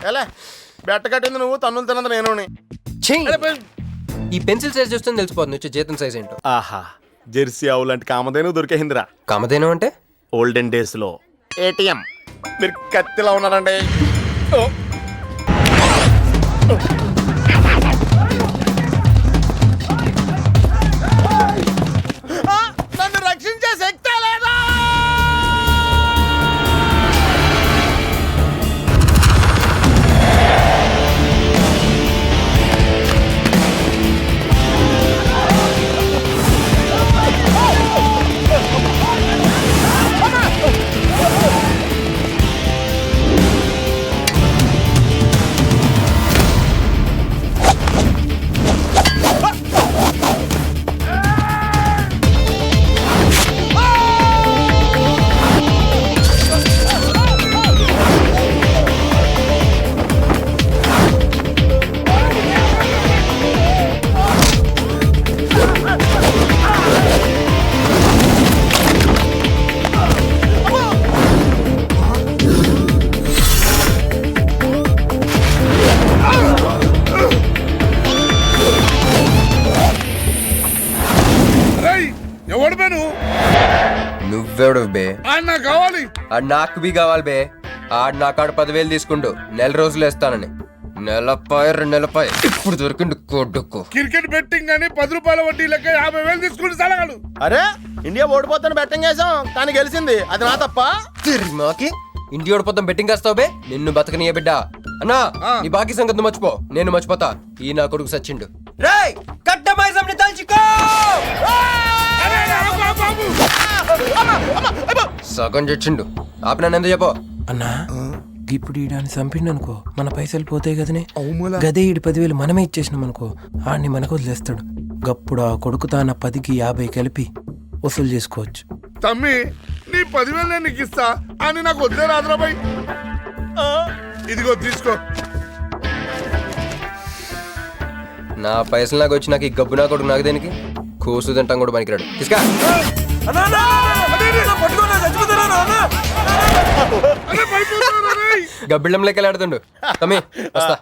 ఎలా బెట్ట కట్టింది నువ్వు, తన్నులు తిన్నది నేను. ఈ పెన్సిల్ సైజ్ చూస్తే తెలిసిపోతుంది వచ్చే జీతం సైజ్ ఏంటో. ఆహా, జెర్సీ ఆవు లాంటి కామధేను దొరికేహిందిరా. కామధేను అంటే ఓల్డెన్ డేస్ లో ఏటీఎం. మీరు కత్తిలా ఉన్నారండి. నన్ను రక్షించే శక్తి లేదా? నువ్వెవడు బే? కావాలి నాకు బి కావాలి బే. ఆడు నా కాడ 10,000 తీసుకుంటూ 4 రోజులు వేస్తానని. నెలపై 2 నెలపై ఇప్పుడు దొరికిండు కొడుకు. క్రికెట్ బెట్టింగ్ అని 10 రూపాయల వడ్డీ లెక్క 50,000 తీసుకుంటే సలగాడు. అరే, ఇండియా ఓడిపోతాను బెట్టింగ్ వేసాం కానీ గెలిచింది, అది నా తప్ప. మాకి ఇంటి ఓడిపోతాం బెట్టింగ్ వేస్తావు బే? నిన్ను బతకనియ బిడ్డ. అన్నా నీ బాకీ సంగతి నువ్వు మర్చిపో, నేను మర్చిపోతా. ఈ నా కొడుకు సచ్చిండు. రేయ్ కట్టమైసంని తలుచుకో. సగం చచ్చిండు. ఆపినా ఎందుకు చెప్పో అన్నా. ఇప్పుడు ఈడాన్ని చంపిండు అనుకో, మన పైసలు పోతాయి కదనే. గదే ఈడు 10,000 మనమే ఇచ్చేసినాం అనుకో, ఆడిని మనకు వదిలేస్తాడు. గప్పుడు ఆ కొడుకు తాన 10కి 50 కలిపి వసూలు చేసుకోవచ్చు. తమ్మి, నీ 10,000 నేను నీకు ఇస్తా అని నాకు వద్దే రాదురాబాయ్. ఇదిగో తీసుకో. నా పైసలు నాకు వచ్చి నాకు ఈ గబ్బు నా కొడుకు నాకు దేనికి? కూసు తింటాం కూడా పనికిరాడు. తీసుకా. గబ్బిళ్ళం లెక్క ఆడుతుండు. తమ్మి వస్తా.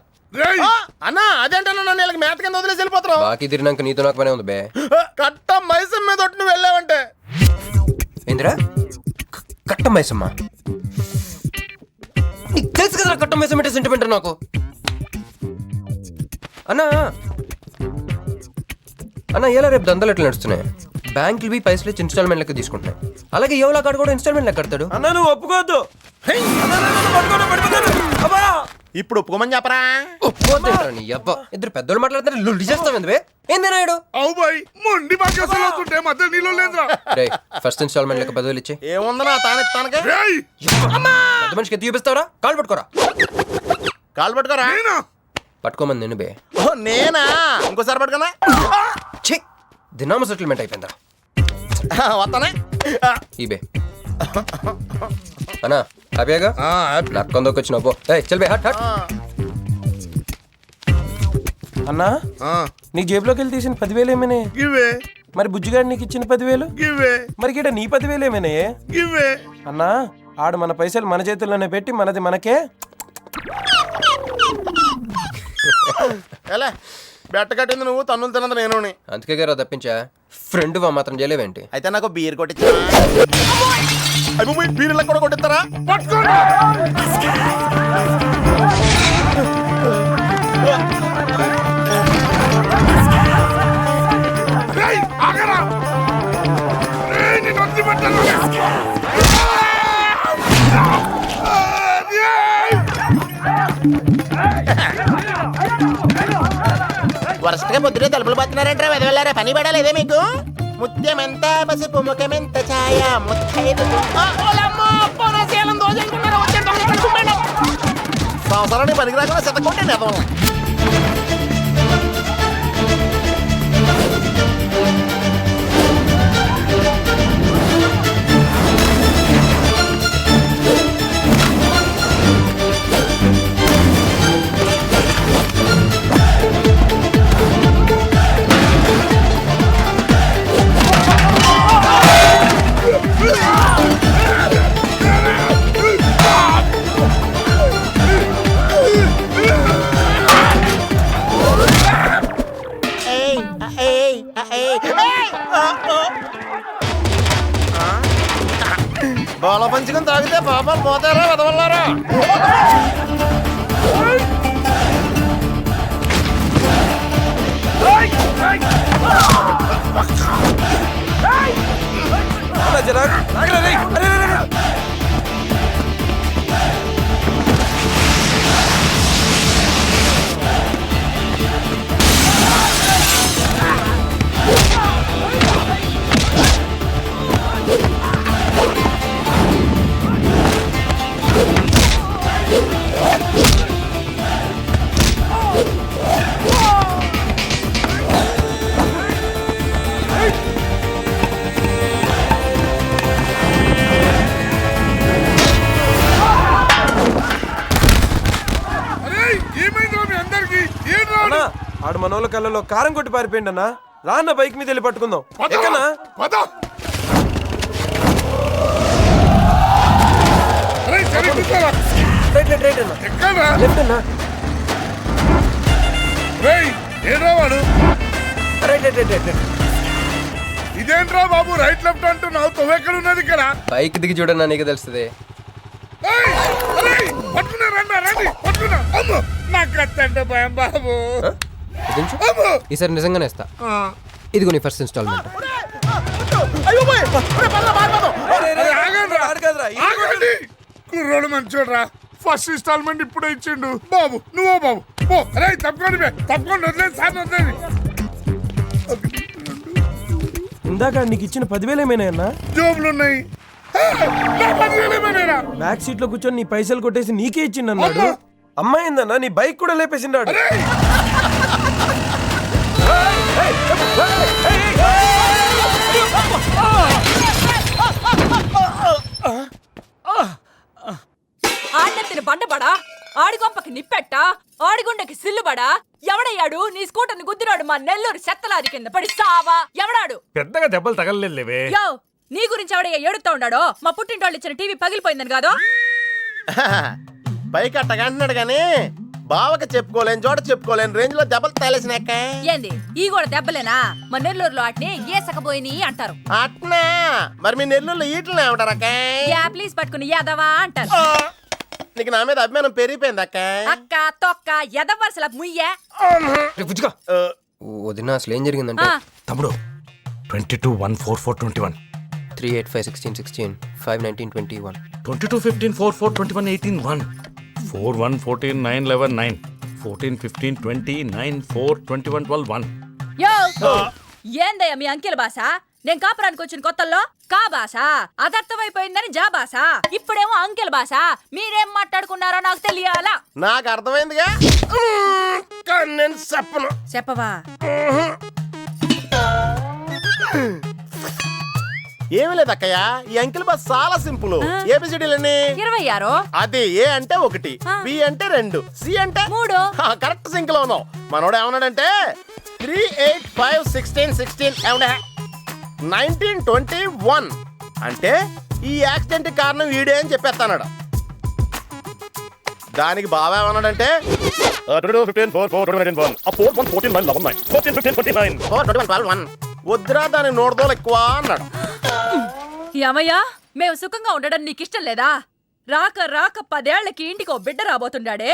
అన్నా అదేంటన్నా నన్ను వీళ్ళకి మేత కింద వదిలేసి వెళ్ళిపోతున్నావు? బాకీ తిరినాక నీతో నాకు పనే ఉంది బే. కట్ట మైసం మీద ఒట్టు నువ్వు వెళ్ళావంటే. ఏందిరా కట్ట మైసమ్మా? నీకు తెలుసు కదా కట్ట మైసం అంటే సెంటిమెంట్ నాకు. అన్నా అన్న ఎలా రేపు దందాలు ఎట్లా నడుస్తున్నాయి? బ్యాంకులు బి పైసలు ఇచ్చి ఇన్స్టాల్మెంట్ లెక్క తీసుకుంటున్నాయి. అలాగే ఎవలా కాడు కూడా ఇన్స్టాల్మెంట్ లెక్క కడతాడు. అన్నా నువ్వు ఒప్పుకోవద్దు. ఇప్పుడు ఒప్పుకోమని చెప్పరా? ఒప్పుకోద్దు. ఇద్దరు పెద్దోళ్ళు మాట్లాడుతారు, లుడ్డి చేస్తావు ఎందువే? ఏంది నాయుడు? అవు బాయ్, మొండి బాకేసలు అవుతుంటే మధ్య నీళ్ళు లేదురా. రే ఫస్ట్ ఇన్స్టాల్మెంట్ లెక్క 10,000 ఇచ్చే. ఏముందనా తానెత్తానకే. పెద్ద మనిషికి ఎత్తి చూపిస్తావరా? కాళ్ళు పట్టుకోరా. కాలు పట్టుకోరా. పట్టుకోమని నేను బే. ఓ నేనా? ఇంకోసారి పట్టుకున్నా. ఛీ, దినామ సెటిల్మెంట్ అయిపోయిందా? వస్తానే ఈ బే. అన్నా హ్యాపీగా నక్కందోకి వచ్చిన పో. చల్ బే హట్ హట్. అన్నా నీ జేబులోకి వెళ్ళి తీసిన 10,000 ఏమైనా? గివే. మరి బుజ్జిగాడు నీకు ఇచ్చిన 10,000? గివే. మరి గిట నీ 10,000 ఏమైనా? గివే. అన్నా ఆడు మన పైసలు మన చేతుల్లోనే పెట్టి మనది మనకే. ఎలా బెట్ట కట్టింది నువ్వు, తన్నులు తిన్నది నేను. అందుకే గారు తప్పించా. ఫ్రెండ్ మాత్రం చేయలేవేంటి? అయితే నాకు బీర్ కొట్టించా. బీర్లకు కూడా కొట్టిస్తారా? వరసగా పొద్దునే తలుపులు పోతున్నారంటే వెదవెళ్ళారా? పని పడాలేదే మీకు? ముత్యమెంత పసుపు ముఖమెంత ఛాయ ముత్తైదు సంవత్సరానికి పనికి రాకుండా శతకొట్టండి అదం. బాల పంచుకొని తాగితే పాపాలు పోతారా వదవల్లారా? అరే ఏమైందిరా మీ అందరికి? ఏం రా? ఆడు మనోళ్ళ కళ్ళలో కారం కొట్టి పారిపోయింది అన్న. రాన్న బైక్ మీద వెళ్ళి పట్టుకుందాం. పద, ఎక్కనా? పద. అరే సరిగ్గా కూర్చోరా. రైట్ అన్న. ఎక్కడ్రా? లెఫ్ట్ అన్న. రేయ్ ఏడ్రా వాడు? రైట్. ఇదేంట్రా బాబు రైట్ లెఫ్ట్ అంటున్నావు? తొవ్వెక్కడ ఉన్నది ఇక్కడ? బైక్ దిగి చూడన్నా నీకు తెలుస్తుంది. ఏయ్, అరే, పట్టుకున్నా రండి పట్టుకున్నా. అమ్మో నాకు కత్తంటే భయం బాబు. ఇదించు. అమ్మో. ఈసారి నిజంగానే ఇస్తా. ఇదిగో నీ ఫస్ట్ ఇన్స్టాల్మెంట్. అరే, ఆగండి. కుర్రోడు మంచోడ్రా. ఫస్ట్ ఇన్స్టాల్మెంట్ ఇప్పుడే ఇచ్చిండు. బాబు నువ్వో బాబు పో. అరే తప్పకుండా వదిలేదు సార్ వదిలేదు. ఇందాక నీకు ఇచ్చిన 10,000 ఏమైనా? జోబులు ఉన్నాయి. బ్యాక్ సీట్ లో కూర్చొని నీ పైసలు కొట్టేసి నీకే ఇచ్చిండు అన్నాడు. అమ్మాయిందన్నా నీ బైక్ కూడా లేపేసిండాడు. ఆడెత్తిన బండబడా, ఆడిగొంపకి నిప్పెట్ట, ఆడిగుండకి సిల్లుబడా, ఎవడయ్యాడు నీ స్కూటర్ని గుద్దినాడు మా నెల్లూరు చెత్తలాది కింద పడి సావా? ఎవడాడు? పెద్దగా దెబ్బలు తగలలేవే. యో నీ గురించి ఎవడయ్యా ఏడుతా ఉన్నాడో? మా పుట్టింటోళ్ళు ఇచ్చిన టీవీ పగిలిపోయిందని కాదు? పైకి అట్టగా అంటున్నాడు గానీ బావకి చెప్పుకోలేని చోట చెప్పుకోలేని రేంజ్ లో దెబ్బలు తేలేసినాక. ఏంది ఈ కూడా దెబ్బలేనా? మా నెల్లూరులో వాటిని ఏసకపోయిని అంటారు. అట్నా? మరి మీ నెల్లూరులో ఈటలు ఏమంటారక్క? యా ప్లీజ్ పట్టుకుని యాదవా అంటారు. నీకు నా మీద అభిమానం పెరిగిపోయింది అక్క. అక్క తొక్క ఎదవరసల ముయ్యే. వదిన అసలు ఏం జరిగిందంటే తమ్ముడు 22-1-4-4-21 385-16-16 5-19-21 22-15-4-4-21-18-1 4-1-14-9-11-9 14-15-20-9-4-21-12-1 యో ఏందయ్యా మీ అంకెల భాష? నేను కాపురానికి వచ్చిన కొత్తల్లో కా భాష అదర్థమైపోయిందని జా భాష, ఇప్పుడేమో అంకెల భాష. మీరేం మాట్లాడుకున్నారో నాకు తెలియాలా? నాకు అర్థమైందిగా, కానీ నేను చెప్పను. చెప్పవా? ఏమి లేదు అక్కయ్య, ఈ అంకిల్ బస్ చాలా సింపుల్. ఏబిసిడీలన్నీ 26. అది ఏ అంటే 1, బి అంటే 2, సి అంటే 3. కరెక్ట్ సింక్ లో ఉన్నావు. మనోడు ఏమన్నాడంటే 3, 8, 5, 16, 16 ఏమన్నా 1921 అంటే ఈ యాక్సిడెంట్ కారణం వీడే అని చెప్పేస్తాడు. దానికి బాబా ఏమన్నాడంటే 4-1-14-9-11-9 వద్దురా దాని నోడదోలు ఎక్కువ అన్నాడు. ఏమయ్యా మేము సుఖంగా ఉండడం నీకిష్టం లేదా? రాక 10 ఏళ్లకి ఇంటికి ఓ బిడ్డ రాబోతుండాడే,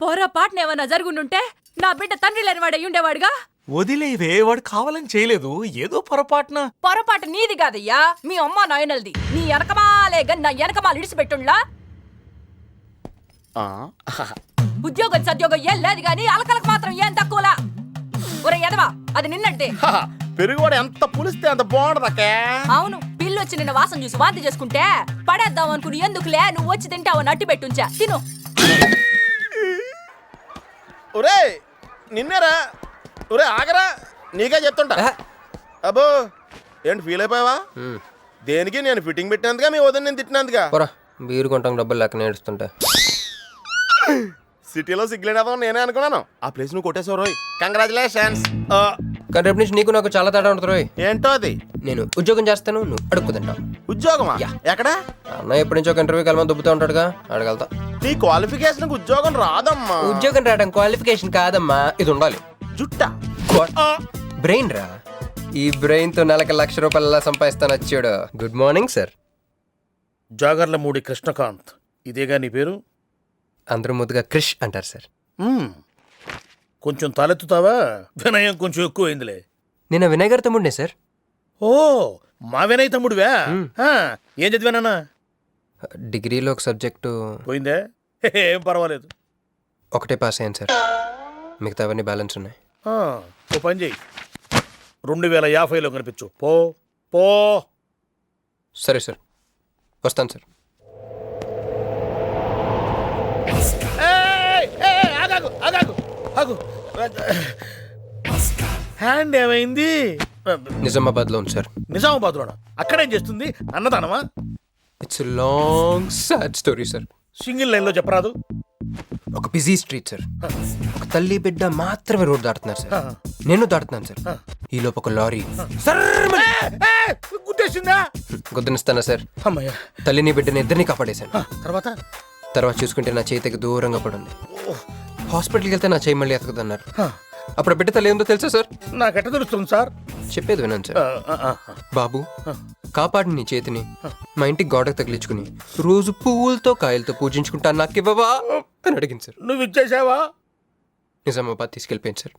పొరపాటునేమన్నా జరుగుండుంటే నా బిడ్డ తండ్రి లేనివాడై ఉండేవాడుగా. వదిలేవే, వాడు కావాలని చేయలేదు, ఏదో పొరపాటున. పొరపాటు నీది కాదయ్యా, మీ అమ్మ నాయనల్ది. నీ వెనకమాలే గన్ నా వెనకమాల ఇడిచిపెట్టుండ్లా. ఉద్యోగం సద్యోగం ఏం లేదు గాని అలకలకు మాత్రం ఏం తక్కువలా. ఒరే ఎదవా, అది నిన్నట్టే. పెరుగువాడు ఎంత పులిస్తే అంత బాగుండదు అక్క. అవును, పిల్లు వచ్చి నిన్న వాసన చూసి వాంతి చేసుకుంటే పడేద్దాం అనుకుని ఎందుకులే నువ్వు వచ్చి తింటావు నట్టి పెట్టుంచా. తిను. ఒరే నిన్నేరా? ఒరే ఆగరా, నీకే చెప్తుంటా. అబ్బో ఏంటి ఫీల్ అయిపోయావా? దేనికి? నేను ఫిట్టింగ్ పెట్టినందుగా, మీ వదిన నేను తిట్టినందుగా. బీరు కొంటాం డబ్బులు లేక నేడుస్తుంటా. సిటీలో సిగ్గులేదా నేనే అనుకున్నాను. ఆ ప్లేస్ నువ్వు కొట్టేసావు రోయ్, కంగ్రాచులేషన్స్. కానీ రేపు నుంచి నీకు నాకు చాలా తేడా ఉంటుంది రోయ్. ఏంటో అది? నేను ఉద్యోగం చేస్తాను, నువ్వు అడుక్కుతుంటావు. ఉద్యోగమా? ఎక్కడ? అన్న ఎప్పటి నుంచో ఒక ఇంటర్వ్యూకి వెళ్ళమని దుబ్బుతూ ఉంటాడుగా, అడగలుగుతా. నీ క్వాలిఫికేషన్ ఉద్యోగం రాదమ్మా. ఉద్యోగం రావడం క్వాలిఫికేషన్ కాదమ్మా, ఇది ఉండాలి. జుట్టా? బ్రెయిన్ రా. ఈ బ్రెయిన్ తో నెలకి 1,00,000 రూపాయలు సంపాదిస్తాను వచ్చాడు. Good morning sir. Jagarlamudi Krishnakanth, ఇదేగా నీ పేరు? అందరూ ముద్దుగా క్రిష్ అంటారు సార్. కొంచెం తలెత్తుతావా? వినయం కొంచెం ఎక్కువైందిలే. నేను వినయ్ గారి తమ్ముడినే సార్. ఓ, మా వినయ్ తమ్ముడివా? ఏం చదివానా? డిగ్రీలో ఒక సబ్జెక్టు పోయిందే, ఏం పర్వాలేదు. ఒకటే పాస్ అయ్యాను సార్, మిగతా అవన్నీ బ్యాలెన్స్ ఉన్నాయి. ఓ పని చెయ్యి, 2050లో కనిపించు. పో పో. సరే సార్, వస్తాను సార్. ఆగాగు ఆగాగు ఆగు. హ్యాండ్ ఏమైంది? నిజామాబాద్లో ఉంది సార్. నిజామాబాద్లోనా? అక్కడేం చేస్తుంది? అన్నదానమా? It's long sad story sir. Single లైన్లో చెప్పరాదు? ఒక బిజీ స్ట్రీట్ సార్, ఒక తల్లి బిడ్డ మాత్రమే రోడ్ దాటుతున్నారు సార్. నేను దాటుతున్నాను సార్. ఈ లోపు ఒక లారీ గుర్తేసిందా? గుద్దనిస్తానా సార్? అమ్మయ్య. తల్లిని బిడ్డని ఇద్దరిని కాపాడేశాను. తర్వాత చూసుకుంటే నా చేతికి దూరంగా పడుంది. హాస్పిటల్కి వెళ్తే నా చేయి మళ్ళీ ఎతకదన్నారు. అప్పుడు బిడ్డ తల్లి ఏందో తెలుసా సార్? నాకెట్ట తెలుస్తుంది సార్? చెప్పేది వినండి సార్. బాబు, కాపాడి నీ చేతిని మా ఇంటికి గోడకు తగిలించుకుని రోజు పువ్వులతో కాయలతో పూజించుకుంటా, నాకివ్వవా అని అడిగింది సార్. నువ్వు ఇచ్చేసావా? నిజామాబాద్ తీసుకెళ్ళిపోయింది సార్.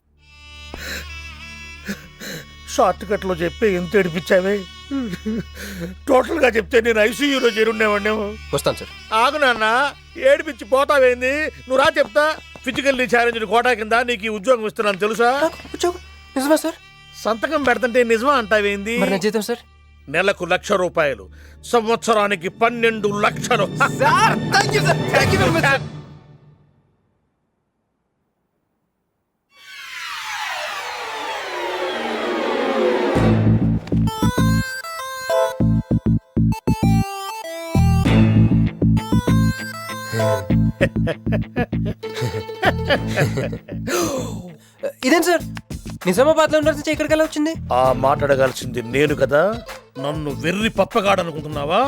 షార్ట్ కట్ లో చెప్పి ఎంత ఏడిపించావే. టోటల్ గా చెప్తే నేను ఐసీయూలో చేరుండేవాడినేమో. వస్తాను సార్. ఆగు నాన్న, ఏడిపించి పోతావేంది? నువ్వు రా చెప్తా. ఫిజికల్లీ ఛాలెంజ్ కోటా కింద నీకు ఈ ఉద్యోగం ఇస్తున్నాను తెలుసా? నిజమా సార్? సంతకం పెడతంటే నిజమా అంటావేంది? మరి నా జీతం సార్? నెలకు 1,00,000 రూపాయలు, సంవత్సరానికి 12 లక్షలు. ఇదేం సార్, నిజామాబాద్ లో ఉండాల్సి ఇక్కడికి ఎలా వచ్చింది? ఆ మాట్లాడగాల్సింది నేను కదా. నన్ను వెర్రి పప్పగాడనుకుంటున్నావా?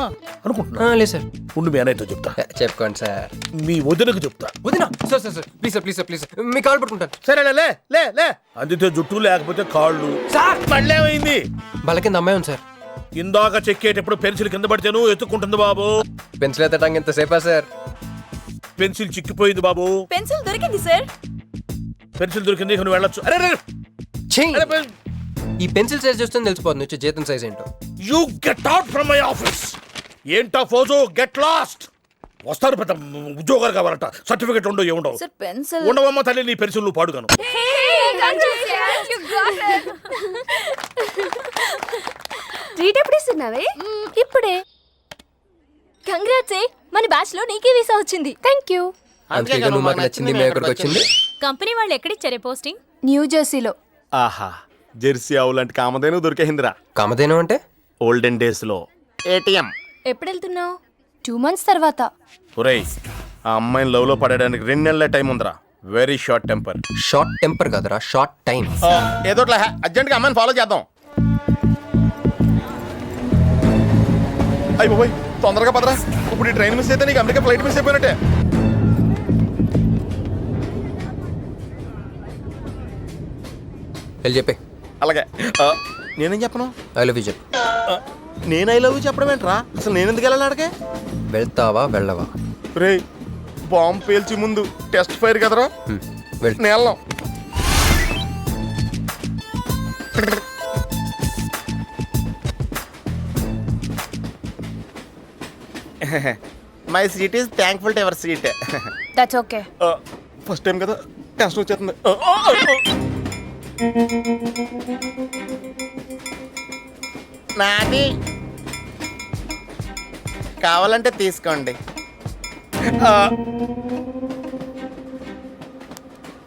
అనుకుంటున్నా. లేదు సార్. ఉండు, మీ అన్నయ్యతో చెప్తా. చెప్పుకోండి సార్. మీ వదినకు చెప్తా. వదినా? Sir sir sir, please sir, please sir, please me call పట్టుకుంటాను. సరే లే లే లే. అందితే జుట్టు లేకపోతే కాళ్ళు. సార్ మళ్ళీ ఏమైంది? బల కింద అమ్మాయి ఉంది సార్. ఇందాక చెక్కేటప్పుడు పెన్సిల్ కింద పడితేను ఎత్తుకుంటుంది బాబు. పెన్సిల్ ఎత్తడానికి ఎంతసేపా సార్? పెన్సిల్ చిక్కిపోయింది బాబు. పెన్సిల్ దొరికింది సార్. పెన్సిల్ దొరికింది, నువ్వు వెళ్ళొచ్చు. అరే ఛీ! ఈ పెన్సిల్ సైజ్ చూస్తే తెలిసిపోతుంది వచ్చే జీతం సైజ్ ఏంటో. You get out from my office. ఏంటా ఫోజు? Get lost. వస్తారు పెద్ద ఉద్యోగాలు కావాలంట. సర్టిఫికెట్ ఉండవు, ఏముండవు. సార్ పెన్సిల్ ఉండవమ్మ తల్లి, నీ పెన్సిల్ నువ్వు పాడుగాను. ట్రీట్ ఎప్పుడు ఇస్తున్నావే? ఇప్పుడే. కంగ్రాట్స్, మన బ్యాచ్ లో నీకే వీసా వచ్చింది. Thank you. అందుకే నువ్వు మాకు నచ్చింది, మేము ఎక్కడికి వచ్చింది. కంపెనీ వాళ్ళు ఎక్కడిచ్చారే పోస్టింగ్? న్యూ జెర్సీలో. ఆహా, జెర్సీ ఆవు లాంటి కామధేను దొరికేహిందిరా. కామధేను అంటే? ఓల్డెన్ డేస్ లో ఏటీఎం. ఎప్పుడు వెళ్తున్నావు? 2 months తర్వాత. ఒరేయ్, ఆ అమ్మాయిని లవ్ లో పడడానికి 2 నెలల టైం ఉందిరా. Very short temper. Short temper కాదురా, షార్ట్ టైం. ఏదో అర్జెంట్ గా అమ్మాయిని ఫాలో చేద్దాం. అయ్యి బాబోయ్, తొందరగా పదరా. ఇప్పుడు ఈ ట్రైన్ మిస్ అయితే నీకు అమెరికా ఫ్లైట్ మిస్ అయిపోయినట్టే. వెళ్ళి చెప్పే. అలాగే. నేనేం చెప్పను? ఐ లవ్ యూ చెప్పు. నేను ఐ లవ్ యూ చెప్పడం ఏంట్రా? అసలు నేను ఎందుకు వెళ్ళాలి అడిగే? వెళ్తావా వెళ్ళవా? రే, బాంబు పేల్చి ముందు టెస్ట్ ఫైర్ కదరా. వెళ్ళు. నేను వెళ్ళాం. My seat is thankful to ever seat. That's okay. First time కదా, టెన్షన్ వచ్చేస్తుంది. నాది కావాలంటే తీసుకోండి.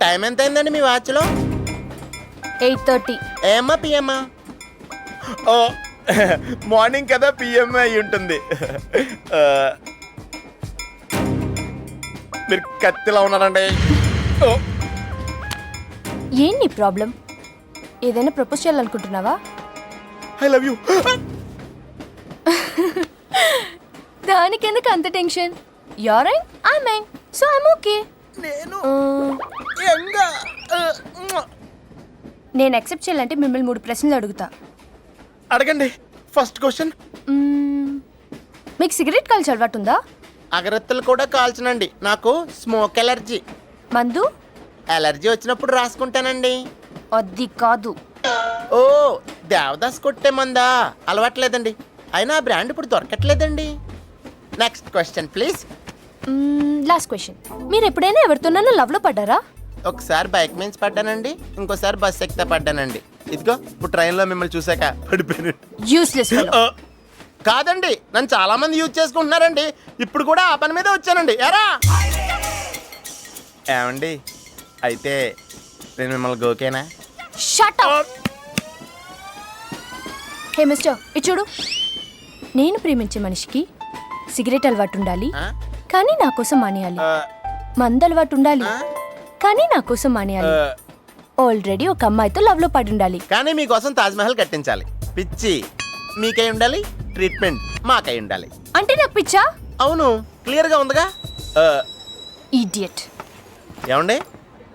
టైం ఎంత అయిందండి మీ వాచ్లో? 8:30. ఏమ్మా పిఎమ్మా? ఓ, మార్నింగ్ కదా, పిఎంఏ అయి ఉంటుంది. మీరు కత్తిలా ఉన్నారండి. ఓ, ఏంటి ప్రాబ్లం? ఏదైనా ప్రపోజ్ చేయాలనుకుంటున్నావా? I love you. దానికి ఎందుకు అంత tension? You're young, I young, so I'm okay. నేను యాక్సెప్ట్ చేయాలంటే మిమ్మల్ని 3 ప్రశ్నలు అడుగుతా. అడగండి. First question. మీకు సిగరెట్ కాల్చి అలవాటు ఉందా? అగరత్తులు కూడా కాల్చనండి, నాకు స్మోక్ ఎలర్జీ. మందు? ఎలర్జీ వచ్చినప్పుడు రాసుకుంటానండి. అది కాదు. ఓ, దేవదాస్ కొట్టే మందా? అలవాట్లేదండి, అయినా ఆ బ్రాండ్ ఇప్పుడు దొరకట్లేదండి. Next question please. Last question. మీరు ఎప్పుడైనా ఎవరితోనైనా లవ్లో పడ్డారా? ఒకసారి బైక్ మీద పడ్డానండి, ఇంకోసారి బస్ ఎక్కితే పడ్డానండి. ఇదిగో ఇప్పుడు ట్రైన్లో మిమ్మల్ని చూసాక పడిపోయాను. యూస్లెస్ కాదండి, నన్ను చాలా మంది యూజ్ చేసుకుంటున్నారండి. ఇప్పుడు కూడా ఆ పని మీద వచ్చానండి. ఎరా ఏమండి, అయితే నేను మిమ్మల్ని గోకేనా? Shut up. హే మిస్టర్, ఇది చూడు. నేను ప్రేమించే మనిషికి సిగరెట్ అలవాటు ఉండాలి, కానీ నా కోసం మానేయాలి. మందు అలవాటు ఉండాలి, కానీ నా కోసం మానేయాలి. ఆల్రెడీ ఒక అమ్మాయితో లవ్ లో పడి ఉండాలి, కానీ మీకోసం తాజ్మహల్ కట్టించాలి. పిచ్చి మీకై ఉండాలి, ట్రీట్మెంట్ మాకై ఉండాలి. అంటే నాకు పిచ్చా? అవును, క్లియర్గా ఉందిగా. ఇడియట్. ఏమండి,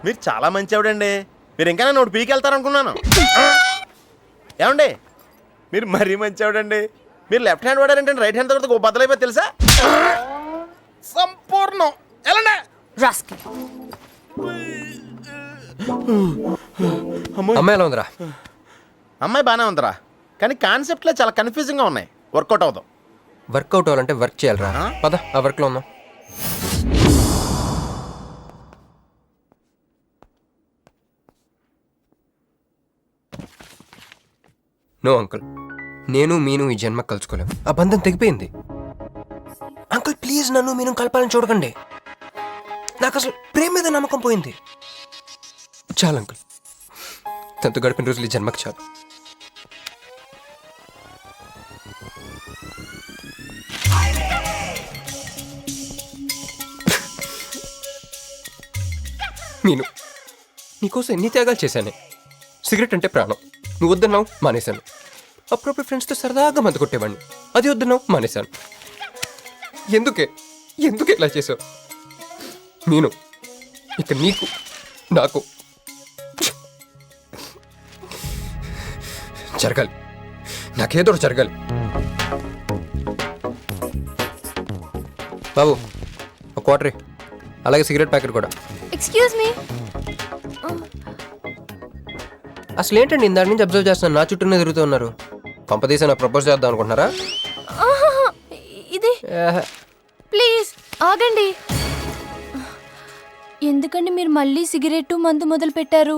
మీరు చాలా మంచి ఆవిడండి. మీరు ఇంకా నన్ను ఒకటి పీకి వెళ్తారనుకున్నాను. ఏమండి, మీరు మరీ మంచి ఆవిడండి. మీరు లెఫ్ట్ హ్యాండ్ వాడారంటే రైట్ హ్యాండ్ తర్వాత బద్దలైపోయి తెలుసా? సంపూర్ణం. ఎలాండి రాస్కల్. అమ్మాయి ఎలా ఉందిరా? అమ్మాయి బాగానే ఉందిరా, కానీ కాన్సెప్ట్లో చాలా కన్ఫ్యూజింగ్గా ఉన్నాయి. వర్కౌట్ అవుతాం. వర్కౌట్ అవ్వాలంటే వర్క్ చేయాలిరా. పద ఆ వర్క్లో ఉందాం. నో అంకుల్, నేను మీను ఈ జన్మ కలుసుకోలేం. ఆ బంధం తెగిపోయింది. అంకుల్ ప్లీజ్ నన్ను మీను కలపాలని చూడకండి. నాకు అసలు ప్రేమ మీద నమ్మకం పోయింది. చాలు అంకుల్, తనతో గడిపిన రోజులు ఈ జన్మకు చాలు. మీను, నీకోసం ఎన్ని త్యాగాలు చేశానే. సిగరెట్ అంటే ప్రాణం, నువ్వు వద్దన్నావు మానేశాను. అప్పుడప్పుడు ఫ్రెండ్స్తో సరదాగా మందు కొట్టేవాడిని, అది వద్దన్నావు మానేశాను. ఎందుకే ఇలా చేసావు మీను? ఇక నీకు నాకు జరగాలి, నాకేదో జరగాలి. బాబు ఒక క్వార్టరీ, అలాగే సిగరెట్ ప్యాకెట్ కూడా. Excuse me. అసలు ఏంటండి ఇందాక నుంచి అబ్జర్వ్ చేస్తున్నాను, నా చుట్టూనే తిరుగుతూ ఉన్నారు. పంపదీసా నాకు ప్రపోజ్ చేద్దాం అనుకుంటున్నారా? ఇది ప్లీజ్ ఆగండి. ఎందుకండి మీరు మళ్ళీ సిగరెట్ మందు మొదలు పెట్టారు?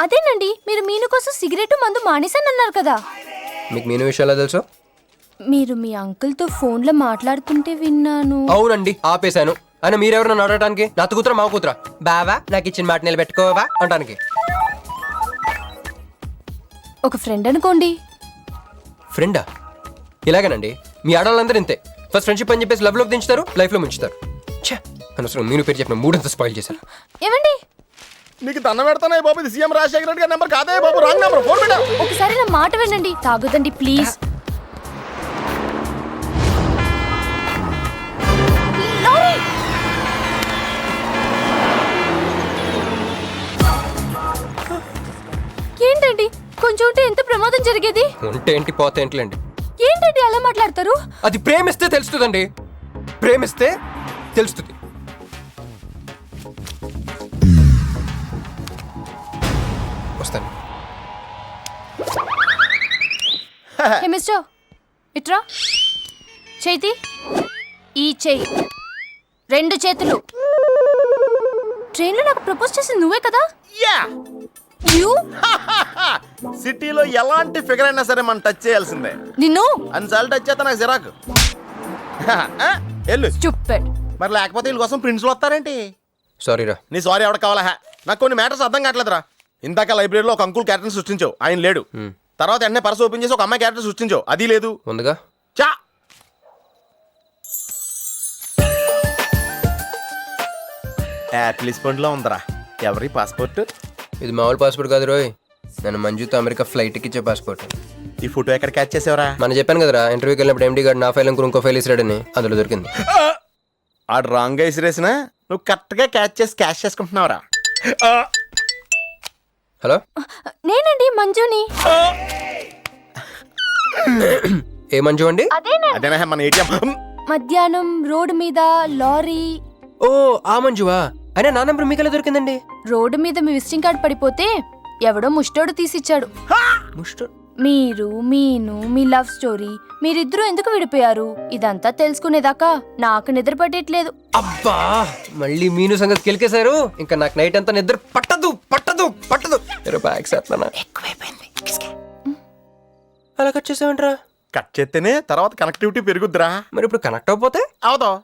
అదేనండి, మీరు మీను కోసం సిగరెట్ మందు మానేశానన్నారు కదా. మీకు మీను విషయాలు తెలుసు? మీరు మీ అంకుల్తో ఫోన్లో మాట్లాడుతుంటే విన్నాను. అవునండి, ఆపేశాను. అయినా మీరెవరు నన్ను అడగటానికి? నా కూతురా మా కూతురా? బావా నాకు ఇచ్చిన మాట నిలబెట్టుకోవా అంటానికి. ఒక ఫ్రెండ్ అనుకోండి. ఫ్రెండా? ఇలాగేనండి, మీ ఆడవాళ్ళందరూ ఇంతే. ఫస్ట్ ఫ్రెండ్షిప్ అని చెప్పేసి లవ్లోకి దించుతారు, లైఫ్లో ముంచుతారు. ఛే, అనవసరం మీను పేరు చెప్పిన మూడంతా స్పాయిల్ చేశారు. ఏమండి, నీకు దండం పెడతానే బాబు, ఇది సీఎం రాజశేఖర రెడ్డి గారి నెంబర్ కాదే బాబు, రాంగ్ నెంబర్. ఫోన్ పెట్టా. ఒకసారి నా మాట వినండి. తాగొద్దండి ప్లీజ్. ఏంటండి, కొంచెం ఉంటే ఎంత ప్రమాదం జరిగేది. ఉంటే ఏంటి పోతే ఏంటిలేండి. ఏంటండి అలా మాట్లాడతారు? అది ప్రేమిస్తే తెలుస్తుందండి, ప్రేమిస్తే తెలుస్తుంది. వస్తాను. హే మిస్టర్, ఇట్రా. చేతి ఈ చెయ్యి, రెండు చేతులు. ట్రైన్లో నాకు ప్రపోజ్ చేసింది నువ్వే కదా? యా. యూ. సిటీలో ఎలాంటి ఫిగర్ అయినా సరే మనం టచ్ చేయాల్సిందే. నిన్ను అన్నిసార్లు టచ్ చేస్తా నాకు చిరాకు. వెళ్ళు. స్టూపిడ్. మరి లేకపోతే వీళ్ళ కోసం ప్రిన్స్లు వస్తారేంటి? సారీరా. నీ సారీ ఎవడ కావాలా? నాకు కొన్ని మ్యాటర్స్ అర్థం కావట్లేదురా. ఇందాక లైబ్రరీలో ఒక అంకుల్ క్యారెక్టర్ సృష్టించావు, ఆయన లేడు. తర్వాత వెంటనే పర్స్ ఓపెన్ చేసి ఒక అమ్మాయి క్యారెక్టర్ సృష్టించావు, అది లేదు. ఉందిగా. చా. యాపిల్ పండులో ఉందరా. ఎవరి పాస్పోర్ట్? ఇది మామూలు పాస్పోర్ట్ కాదు రోయ్, నన్ను మంజుతో అమెరికా ఫ్లైట్కి ఇచ్చే పాస్పోర్ట్. ఈ ఫోటో ఎక్కడ క్యాచ్ చేసావరా? మనం చెప్పాను కదరా, ఇంటర్వ్యూకి వెళ్ళినప్పుడు ఎండి గారు నా ఫైల్ ఇంకో ఫైల్ ఇసిరాడని, అందులో దొరికింది. ఆడు రాంగ్గా ఇసిరేసినా నువ్వు కరెక్ట్గా క్యాచ్ చేసి క్యాష్ చేసుకుంటున్నావురా. హలో, నేనండి మంజుని. ఏ మంజు అండి? అదేనా మన ఏటీఎం. మధ్యాహ్నం రోడ్డు మీద లారీ. ఓ ఆ మంజువా? అయినా నా నంబర్ మీకెలా దొరికిందండి? రోడ్డు మీద మీ విజిటింగ్ కార్డ్ పడిపోతే ఎవడో ముష్టోడు తీసిచ్చాడు. ముష్ట మీరు మీను మీ లవ్ స్టోరీ మీరిద్దరూ ఎందుకు విడిపోయారు ఇదంతా తెలుసుకునేదాకా నాకు నిద్ర పట్టేట్లేదు. అబ్బా మళ్ళీ మీను సంగతి కెలికేశారు. ఇంకా నాకు నైట్ అంతా నిద్ర పట్టదు పట్టదు పట్టదు. బ్యాగ్స్ అలా కట్ చేసామంటరా? కట్ చేస్తేనే తర్వాత కనెక్టివిటీ పెరుగుద్దిరా. మరి ఇప్పుడు కనెక్ట్ అయిపోతే అవుతావు.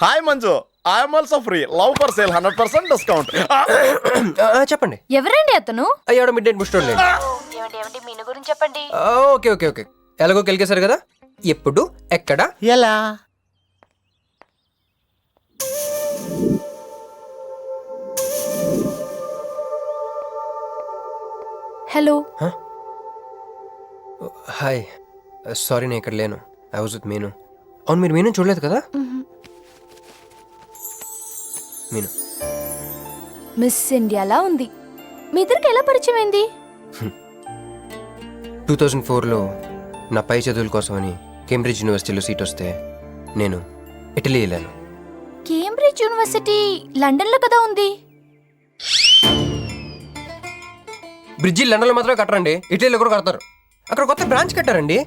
Hi Manju, I'm also free. Love for sale 100% discount. చెప్పండి. ఎవరండి అతను? అయ్యాడు మిడ్ నైట్ ముస్టోడ్ లేండి. మీను గురించి చెప్పండి. ఓకే ఓకే ఓకే ఎలాగో కెలికేశారు కదా. ఎప్పుడు ఎక్కడ ఎలా? హలో. హాయ్ సారీ నేను ఇక్కడ లేను. ఐ వాజ్ విత్ మీను. అవును మీరు మీను చూడలేదు కదా? మీను మిస్ ఇండియాలా ఉంది. మీ ఇద్దరికి ఎలా పరిచయం అయింది? 2004లో నా పై చదువుల కోసమని కేంబ్రిడ్జ్ యూనివర్సిటీలో సీట్ వస్తే నేను ఇటలీ వెళ్ళాను. కేంబ్రిడ్జ్ యూనివర్సిటీ లండన్ లో కదా ఉంది. బ్రిడ్జి లండన్లో మాత్రమే కట్టరండి, ఇటలీలో కూడా కడతారు. అక్కడ కొత్త బ్రాంచ్ కట్టారండి.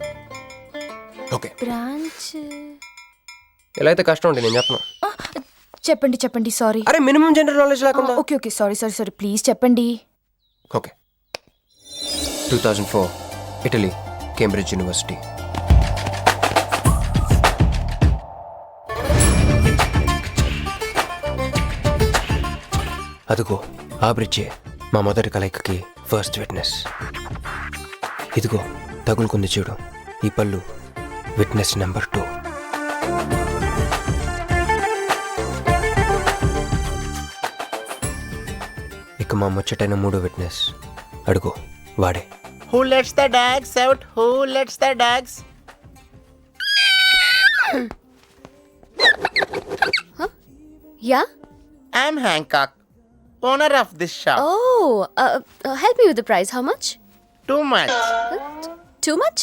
ఓకే బ్రాంచ్ ఎలా అయితే కష్టం అండి నేను చెప్పను. చెప్పండి చెప్పండి. సారీ. అరే మినిమం జనరల్ నాలెడ్జ్ లేకుండా. Okay okay sorry sorry sorry please చెప్పండి. Okay 2004 Italy Cambridge university. అదిగో ఆ బ్రిడ్జే మా మొదటి కలయికకి ఫస్ట్ విట్నెస్. ఇదిగో తగులుకుంది చూడు ఈ పళ్ళు, విట్నెస్ నెంబర్ 2. ఇక మా ముచ్చటైన 3వ విట్నెస్ అడుగు వాడే. Who lets the dogs out? Who lets the dogs? Yeah? I'm Hancock, owner of this shop. Oh, help me with the price. How much? Too much. Too much?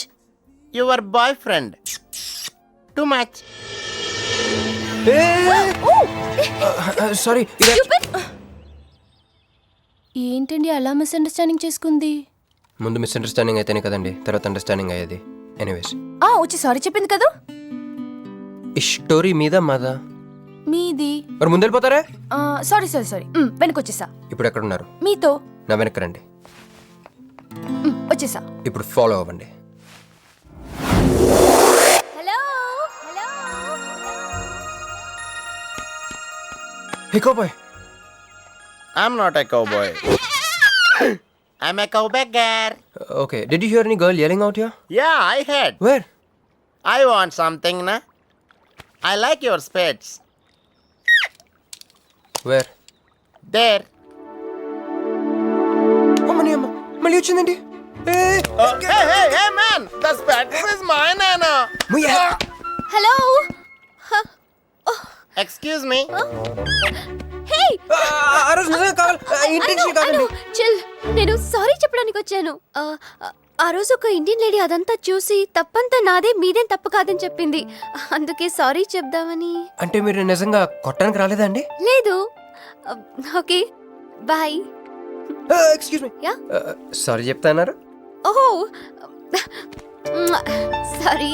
Your boyfriend. Too much. Sorry ఏంటండి అలా misunderstanding చేసుకుంది? ముందు misunderstanding అయితేనే కదండి తర్వాత understanding అయ్యేది. Anyways వచ్చి sorry చెప్పింది కదా. ఈ స్టోరీ మీద మాదా? మీది. మరి ముందు వెళ్ళిపోతారా? సారీ సారీ సారీ వెనకొచ్చేసా. ఇప్పుడు ఎక్కడ ఉన్నారు? మీతో. నా వెనక్కి రండి. వచ్చేసా. ఇప్పుడు ఫాలో అవ్వండి. Hello hello. Hey cowboy. I'm not a cowboy. I'm a cowbagger. Okay did you here any girl yelling out here? Yeah, I heard. Where? I want something, na? I like your spades. Where? There. అమ్మని అమ్మ మళ్ళీ వచ్చిందండి. Hey, man! The spades is mine, Anna. Hello? Excuse me. Hey! ఆ రోజు నిజంగా కావాలి intention కాదండి. Chill. నేను సారీ చెప్పడానికి వచ్చాను. ఆ రోజు ఒక ఇండియన్ లేడీ అదంతా చూసి తప్పంతా నాదే మీదేం తప్పు కాదని చెప్పింది. అందుకే సారీ చెప్దామని. అంటే మీరు నిజంగా కొట్టడానికి రాలేదా అండి? లేదు. Okay bye. Excuse me. Yeah sorry చెప్తాన్నారు. ఓహో సారీ.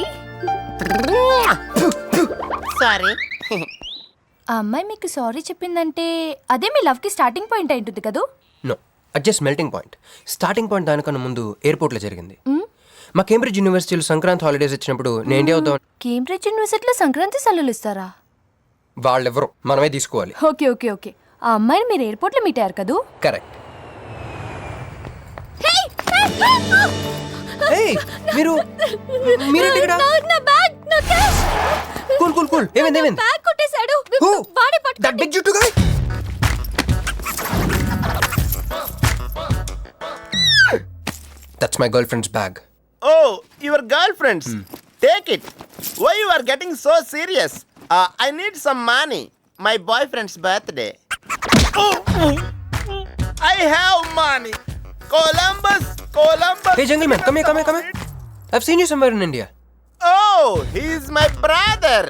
Sorry. ఆ అమ్మాయి మీకు సారీ చెప్పిందంటే అదే మీ లవ్ కి స్టార్టింగ్ పాయింట్ అయి ఉంటుంది కదా. నో అది just melting point. Starting point దానికన్నా ముందు ఎయిర్పోర్ట్లో జరిగింది. మా కేంబ్రిడ్జ్ యూనివర్సిటీలో సంక్రాంతి హాలిడేస్ ఇచ్చినప్పుడు నేను ఇండియా వద్దాం. కేంబ్రిడ్జ్ యూనివర్సిటీలో సంక్రాంతి సెలవులు ఇస్తారా? వాళ్ళెవరో మనమే తీసుకోవాలి. Okay okay okay. ఆ అమ్మాయిని మీరు ఎయిర్పోర్ట్లో మీట్ అయ్యారు కదా. కరెక్ట్. మీరు మీరేంటి ఇక్కడ? నా బ్యాగ్ నా క్యాష్. Cool cool cool. ఏమైంది ఏమైంది? బ్యాగ్ కొట్టేశాడు. Who? వాడే That పట్టుకోండి. big juttu guy? That's my girlfriend's bag. Oh, your girlfriends. Take it. Why you are getting so serious? I need some money. My boyfriend's birthday. I have money. Columbus, Columbus. Hey, gentleman, come here. I've seen you somewhere in India. Oh, he's my brother.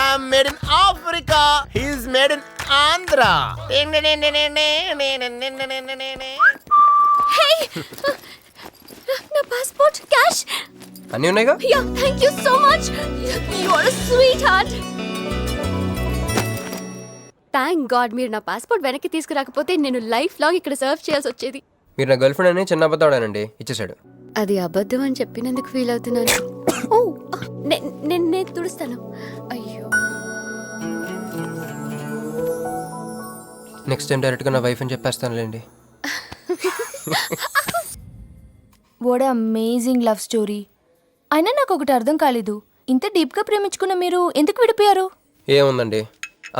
I'm made in Africa. He's made in Andhra. నా passport cash. అన్నీ ఉన్నాయిగా? Yeah, thank you so much. You are a sweetheart. Thank God మీరు నా passport వెనక్కి తీసుకురాకపోతే నేను life long ఇక్కడ serve చేయాల్సి వచ్చేది. మీరు నా గర్ల్ ఫ్రెండ్ అని చిన్న అబద్ధం ఆడానండి, ఇచ్చేసాడు. అది అబద్ధం అని చెప్పినందుకు ఫీల్ అవుతున్నాను. ఓ నేను తుడుస్తాను. అయ్యో, నెక్స్ట్ టైం డైరెక్ట్గా నా వైఫ్ అని చెప్పేస్తానులేండి. What amazing love story. అయినా నాకు ఒకటి అర్థం కాలేదు, ఇంత డీప్గా ప్రేమించుకున్న మీరు ఎందుకు విడిపోయారు? ఏముందండి,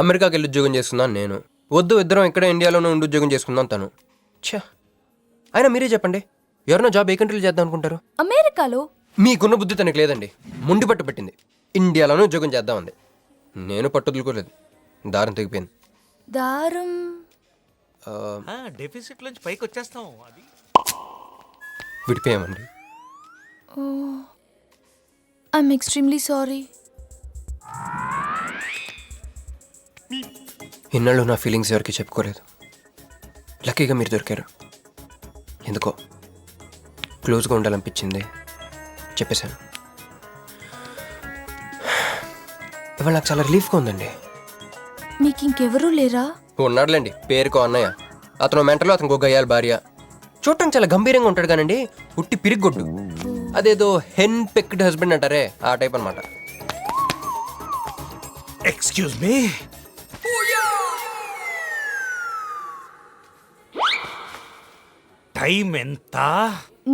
అమెరికాకి వెళ్ళి ఉద్యోగం చేస్తున్నాను నేను. వద్దు, ఇద్దరం ఇక్కడ ఇండియాలోనే ఉండి ఉద్యోగం చేసుకుందాం తను. ఛా, అయినా మీరే చెప్పండి, ఎవరైనా జాబ్ ఏ కంట్రీలో చేద్దాం అనుకుంటారు? అమెరికాలో? మీకున్న బుద్ధి తనకి లేదండి. ముండి పట్టు పెట్టింది, ఇండియాలోనే ఉద్యోగం చేద్దామంది. నేను పట్టుదలుకోలేదు, దారం తెగిపోయింది. దారం? డెఫిసిట్ నుంచి పైకి వచ్చేస్తాం. అది విడిపోయామండి. I'm extremely sorry. ఇన్నాళ్ళు నా ఫీలింగ్స్ ఎవరికి చెప్పుకోలేదు. లక్కీగా మీరు దొరికారు. ఎందుకో క్లోజ్గా ఉండాలనిపించింది, చెప్పేశాను. ఇవాళ నాకు చాలా రిలీఫ్గా ఉందండి. మీకు ఇంకెవరూ లేరా? ఉన్నాడులేండి, పేరుకో అన్నయ్య. అతను మెంటలో, అతనికి ఒక గయ్యాల భార్య. చూడటానికి చాలా గంభీరంగా ఉంటాడు కానండి, ఉట్టి పిరిగొడ్డు. అదేదో హెన్ పెక్డ్ హస్బెండ్ అంటారే, ఆ టైప్ అనమాట. Excuse me. టైం ఎంత?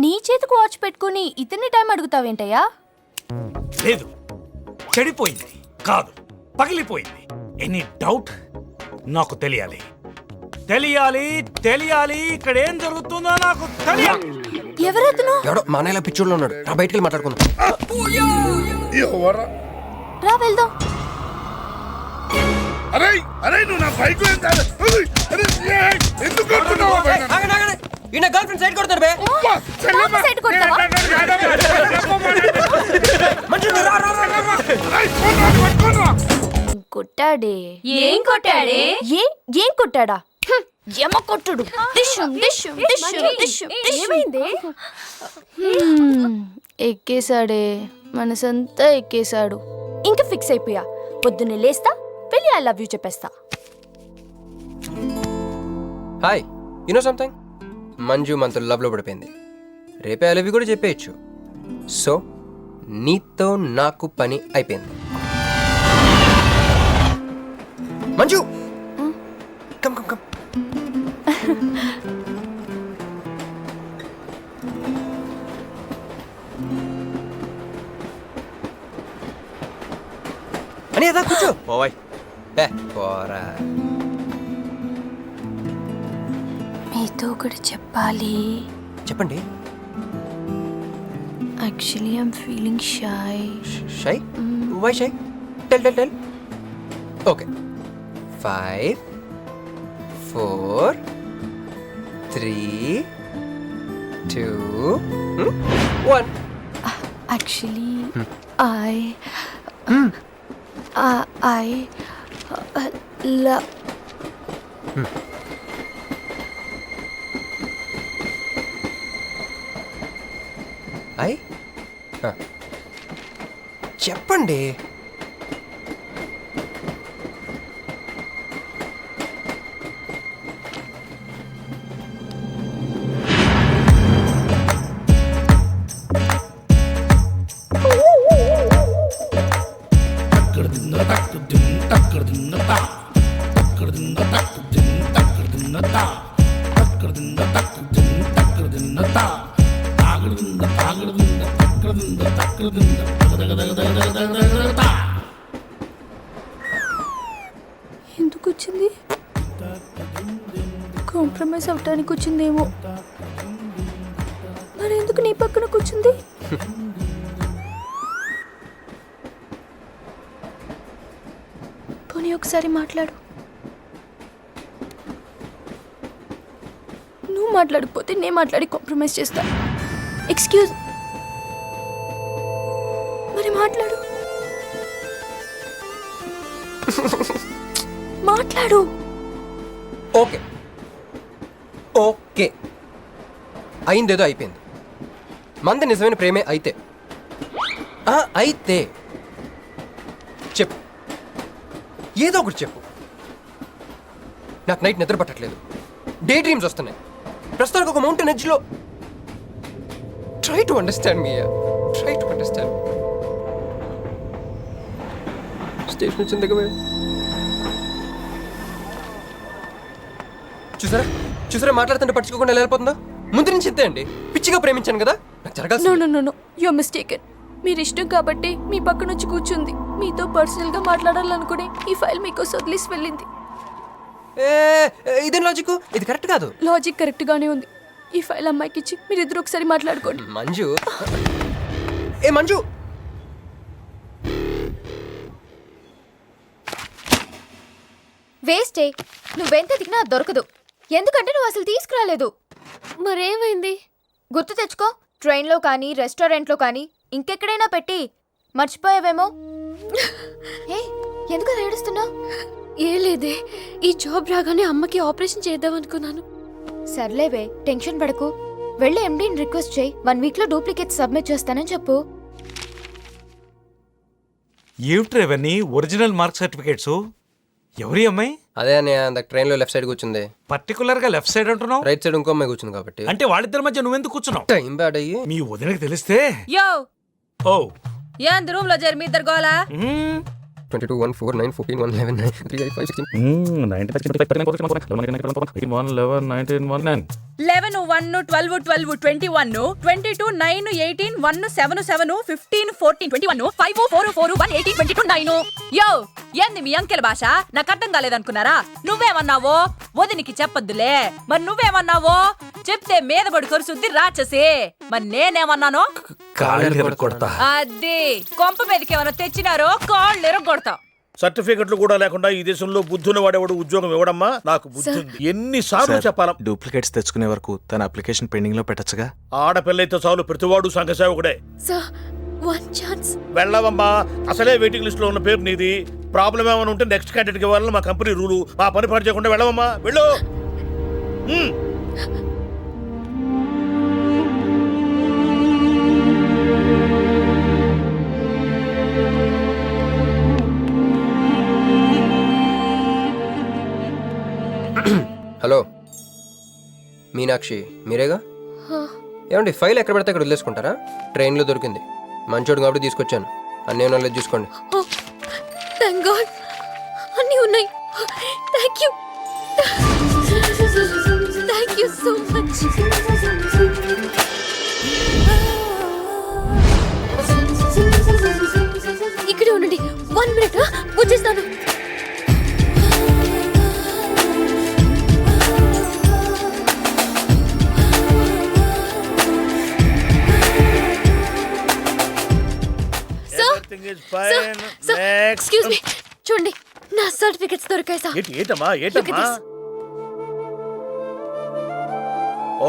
నీ చేతికి వాచ్ పెట్టుకుని ఇతన్ని టైం అడుగుతావేంటయ్యా? లేదు, చెడిపోయింది కాదు, పగిలిపోయింది. Any doubt? నాకు తెలియాలి. ఇక్కడ ఏం జరుగుతుందో నాకు తెలియాలి. ఎవరతను? ఎవడో మానేలా పిచ్చోళ్ళు ఉన్నాడు, రా బయటికి వెళ్ళి మాట్లాడుకుందాం. ఎవరా? రా వెళ్దాం. అరే అరే, నువ్వు నా బైక్ ఎందుకు కొడుతున్నావు? ఈయన గర్ల్ ఫ్రెండ్ సైడ్ కొడతాడు బే. నాకు సైడ్ కొడతావా? కొట్టాడే. ఏం కొట్టాడే? ఏం కొట్టాడా? యమ కొట్టుడు. ఏమైంది? ఎక్కేశాడే, మనసంతా ఎక్కేశాడు. ఇంకా ఫిక్స్ అయిపోయా, పొద్దున్నే లేస్తా, వెళ్ళి ఐ లవ్ యూ చెప్పేస్తా. Hi, you know something? Manju మనతో లవ్లో పడిపోయింది. రేపే ఐ లవ్ యూ కూడా చెప్పేయచ్చు. సో నీతో నాకు పని అయిపోయింది. Manju, come come come. అని అదా కూర్చో. పోవాయ్. పోరా. మీతో ఒకటి చెప్పాలి. చెప్పండి. Actually I'm feeling shy. Shy? Why shy? Tell. Okay, 5 4 3 2 1. Actually, I love. చెప్పండి. ఎందుకు వచ్చింది? కాంప్రమైజ్ అవటానికి వచ్చిందేమో. మరి ఎందుకు నీ పక్కన కూర్చుంది? పోనీ ఒకసారి మాట్లాడు. నువ్వు మాట్లాడకపోతే నేను మాట్లాడి కాంప్రమైజ్ చేస్తా. ఎక్స్క్యూజ్ మరి మాట్లాడు మాట్లాడు. ఓకే ఓకే అయిందేదో అయిపోయింది. మంది నిజమైన ప్రేమే అయితే అయితే చెప్పు, ఏదో ఒకటి చెప్పు. నాకు నైట్ నిద్ర పట్టట్లేదు, డే డ్రీమ్స్ వస్తున్నాయి. ప్రస్తుతానికి ఒక మౌంటైన్ ఎడ్జ్లో. Try to understand me, try to understand. Station వచ్చింది దగ్గర చూసారా చూసారా, మాట్లాడుతుంటే పట్టించుకోకుండా ఎలా వెళ్ళిపోతుందో. ముందు నుంచి ఇంతే అండి, పిచ్చిగా ప్రేమించాను కదా, నాకు జరగాల్సి. No no no no, you're mistaken. మీరు ఇష్టం కాబట్టి మీ పక్కన వచ్చి కూర్చుంది. మీతో పర్సనల్ గా మాట్లాడాలనుకుని ఈ ఫైల్ మీకోసం వదిలేసి వెళ్ళింది. ఇదేం లాజిక్, ఇది కరెక్ట్ కాదు. లాజిక్ కరెక్ట్ గానే ఉంది. ఈ ఫైల్ అమ్మాయికి ఇచ్చి మీరిద్దరు ఒకసారి మాట్లాడుకోండి. మంజు, ఏ మంజు, వేస్టే, నువ్వెంత దిగినా అది దొరకదు. ఎందుకంటే నువ్వు అసలు తీసుకురాలేదు. మరేమైంది గుర్తు తెచ్చుకో. ట్రైన్లో కానీ రెస్టారెంట్లో కానీ ఇంకెక్కడైనా పెట్టి మర్చిపోయావేమో. ఏ ఎందుకు అలా ఏడుస్తున్నావు? ఏ లేదే, ఈ జాబ్ రాగానే అమ్మకి ఆపరేషన్ చేద్దాం అనుకున్నాను. సర్లేవే, టెన్షన్ పడకు. వెళ్ళి ఎండీని రిక్వెస్ట్ చేయి, 1 వీక్లో డూప్లికేట్ సబ్మిట్ చేస్తానని చెప్పు. ఏమిట్రా ఇవన్నీ ఒరిజినల్ మార్క్ సర్టిఫికేట్స్? ఎవరి అమ్మాయి? అదే అన్నయ్య, ట్రైన్లో లెఫ్ట్ సైడ్ కూర్చుంది. పర్టికులర్ గా లెఫ్ట్ సైడ్ అంటున్నావు? రైట్ సైడ్ ఇంకో అమ్మాయి కూర్చుంది కాబట్టి. అంటే వాళ్ళిద్దరి మధ్య నువ్వెందుకు కూర్చున్నావు? టైం బ్యాడ్ అయ్యి మీ వదినకి తెలిస్తే. యో ఓ ఏంది రూమ్ లో చేరి మీ ఇద్దరు గోలా? 22 1 4 9 14 1 11 9 3 5 5 16 11 1 12 12 21 22 9 18 1 7 7 15 14 21 5 4 4 1 18 22 9. యో ఏంది మీ అంకెల భాష? నాకు అర్థం కాలేదనుకున్నారా? నువ్వేమన్నావో వదినికి చెప్పొద్దులే. మరి నువ్వేమన్నావో చెప్తే మీద పడి కరుసుద్ది రాచసి. మరి నేనేమన్నానో అది కొంప మీదకి ఏమైనా తెచ్చినారో కాళ్ళు ఎరగొడతా. సర్టిఫికెట్లు కూడా లేకుండా ఈ దేశంలో బుద్ధుని వాడేవాడు ఉద్యోగం ఇవ్వడమ్మా. నాకు బుద్ధి ఉంది. ఎన్నిసార్లు చెప్పాలా? డూప్లికేట్స్ తెచ్చుకునే వరకు తన అప్లికేషన్ పెండింగ్ లో పెట్టచ్చుగా. ఆడపిల్లైతే చాలు, ప్రతివాడు సంఘ సేవకుడే. Sir, 1 chance. వెళ్ళవమ్మా, అసలే వెయిటింగ్ లిస్ట్ లో ఉన్న పేరు నీది. ప్రాబ్లం ఏమైనా ఉంటే నెక్స్ట్ క్యాండిడేట్ కి ఇవ్వాలని మా కంపెనీ రూలు. మా పని పాటు చేయకుండా వెళ్ళవమ్మా, వెళ్ళు. హలో మీనాక్షి, మీరేగా? ఏమండి, ఫైల్ ఎక్కడ పడితే అక్కడ వదిలేసుకుంటారా? ట్రైన్లో దొరికింది, మంచోడు కాబట్టి తీసుకొచ్చాను. అన్నీ నాలెడ్జ్ చూసుకోండి. థాంక్ గాడ్, అన్నీ ఉన్నాయి. Thank you, thank you so much. ఇక్కడే ఉండండి, 1 మినిట్ వచ్చేస్తాను. ఎక్స్క్యూజ్ మీ, చూడండి నా సర్టిఫికెట్స్ దొరికాయి సార్. ఏంటమ్మా ఏంటమ్మా?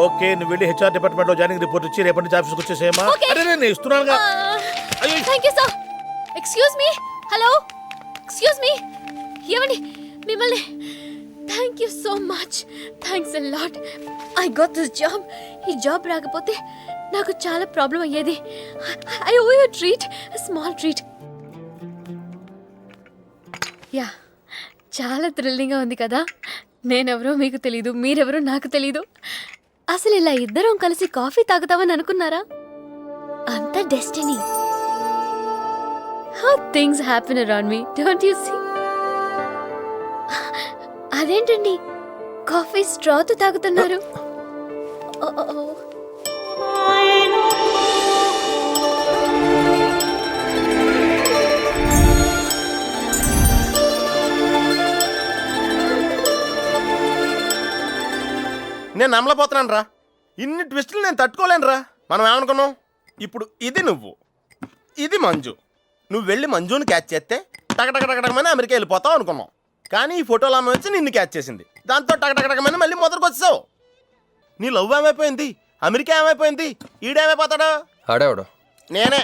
ఓకే, నువ్వు వెళ్ళి హెచ్ఆర్ డిపార్ట్మెంట్ లో జాయినింగ్ రిపోర్ట్ ఇచ్చి రేపటి నుంచి ఆఫీస్కి వచ్చేసేయమ్మా. అరే నేను ఇస్తున్నానుగా. Thank you sir. Excuse me, hello, excuse me, ఏమండి మిమ్మల్ని. Thank you so much, thanks a lot. I got this job. ఈ జాబ్ రాకపోతే నాకు చాలా ప్రాబ్లం అయ్యేది. I owe you treat, small treat. Yeah, చాలా థ్రిల్లింగ్గా ఉంది కదా. నేనెవరో మీకు తెలీదు, మీరెవరో నాకు తెలీదు. అసలు ఇలా ఇద్దరం కలిసి కాఫీ తాగుతామని అనుకున్నారా? అంత destiny. How things happen around me, don't you see? అదేంటండి కాఫీ స్ట్రాతో తాగుతున్నారు? నేను నమ్మలేకపోతున్నాను రా. ఇన్ని ట్విస్టులు నేను తట్టుకోలేను రా. మనం ఏమనుకున్నాం? ఇప్పుడు ఇది నువ్వు, ఇది మంజు. నువ్వు వెళ్ళి మంజుని క్యాచ్ చేస్తే టకటకటకటకమని అమెరికా వెళ్ళిపోతావు అనుకున్నాం. కానీ ఈ ఫోటోలు ఆమె వచ్చి నిన్ను క్యాచ్ చేసింది. దాంతో టకటకటకమని మళ్ళీ మొదటికి వచ్చావు. నీ లవ్ ఏమైపోయింది? అమెరికా ఏమైపోయింది, ఈడేమైపోతాడు? ఆడేవాడు నేనే.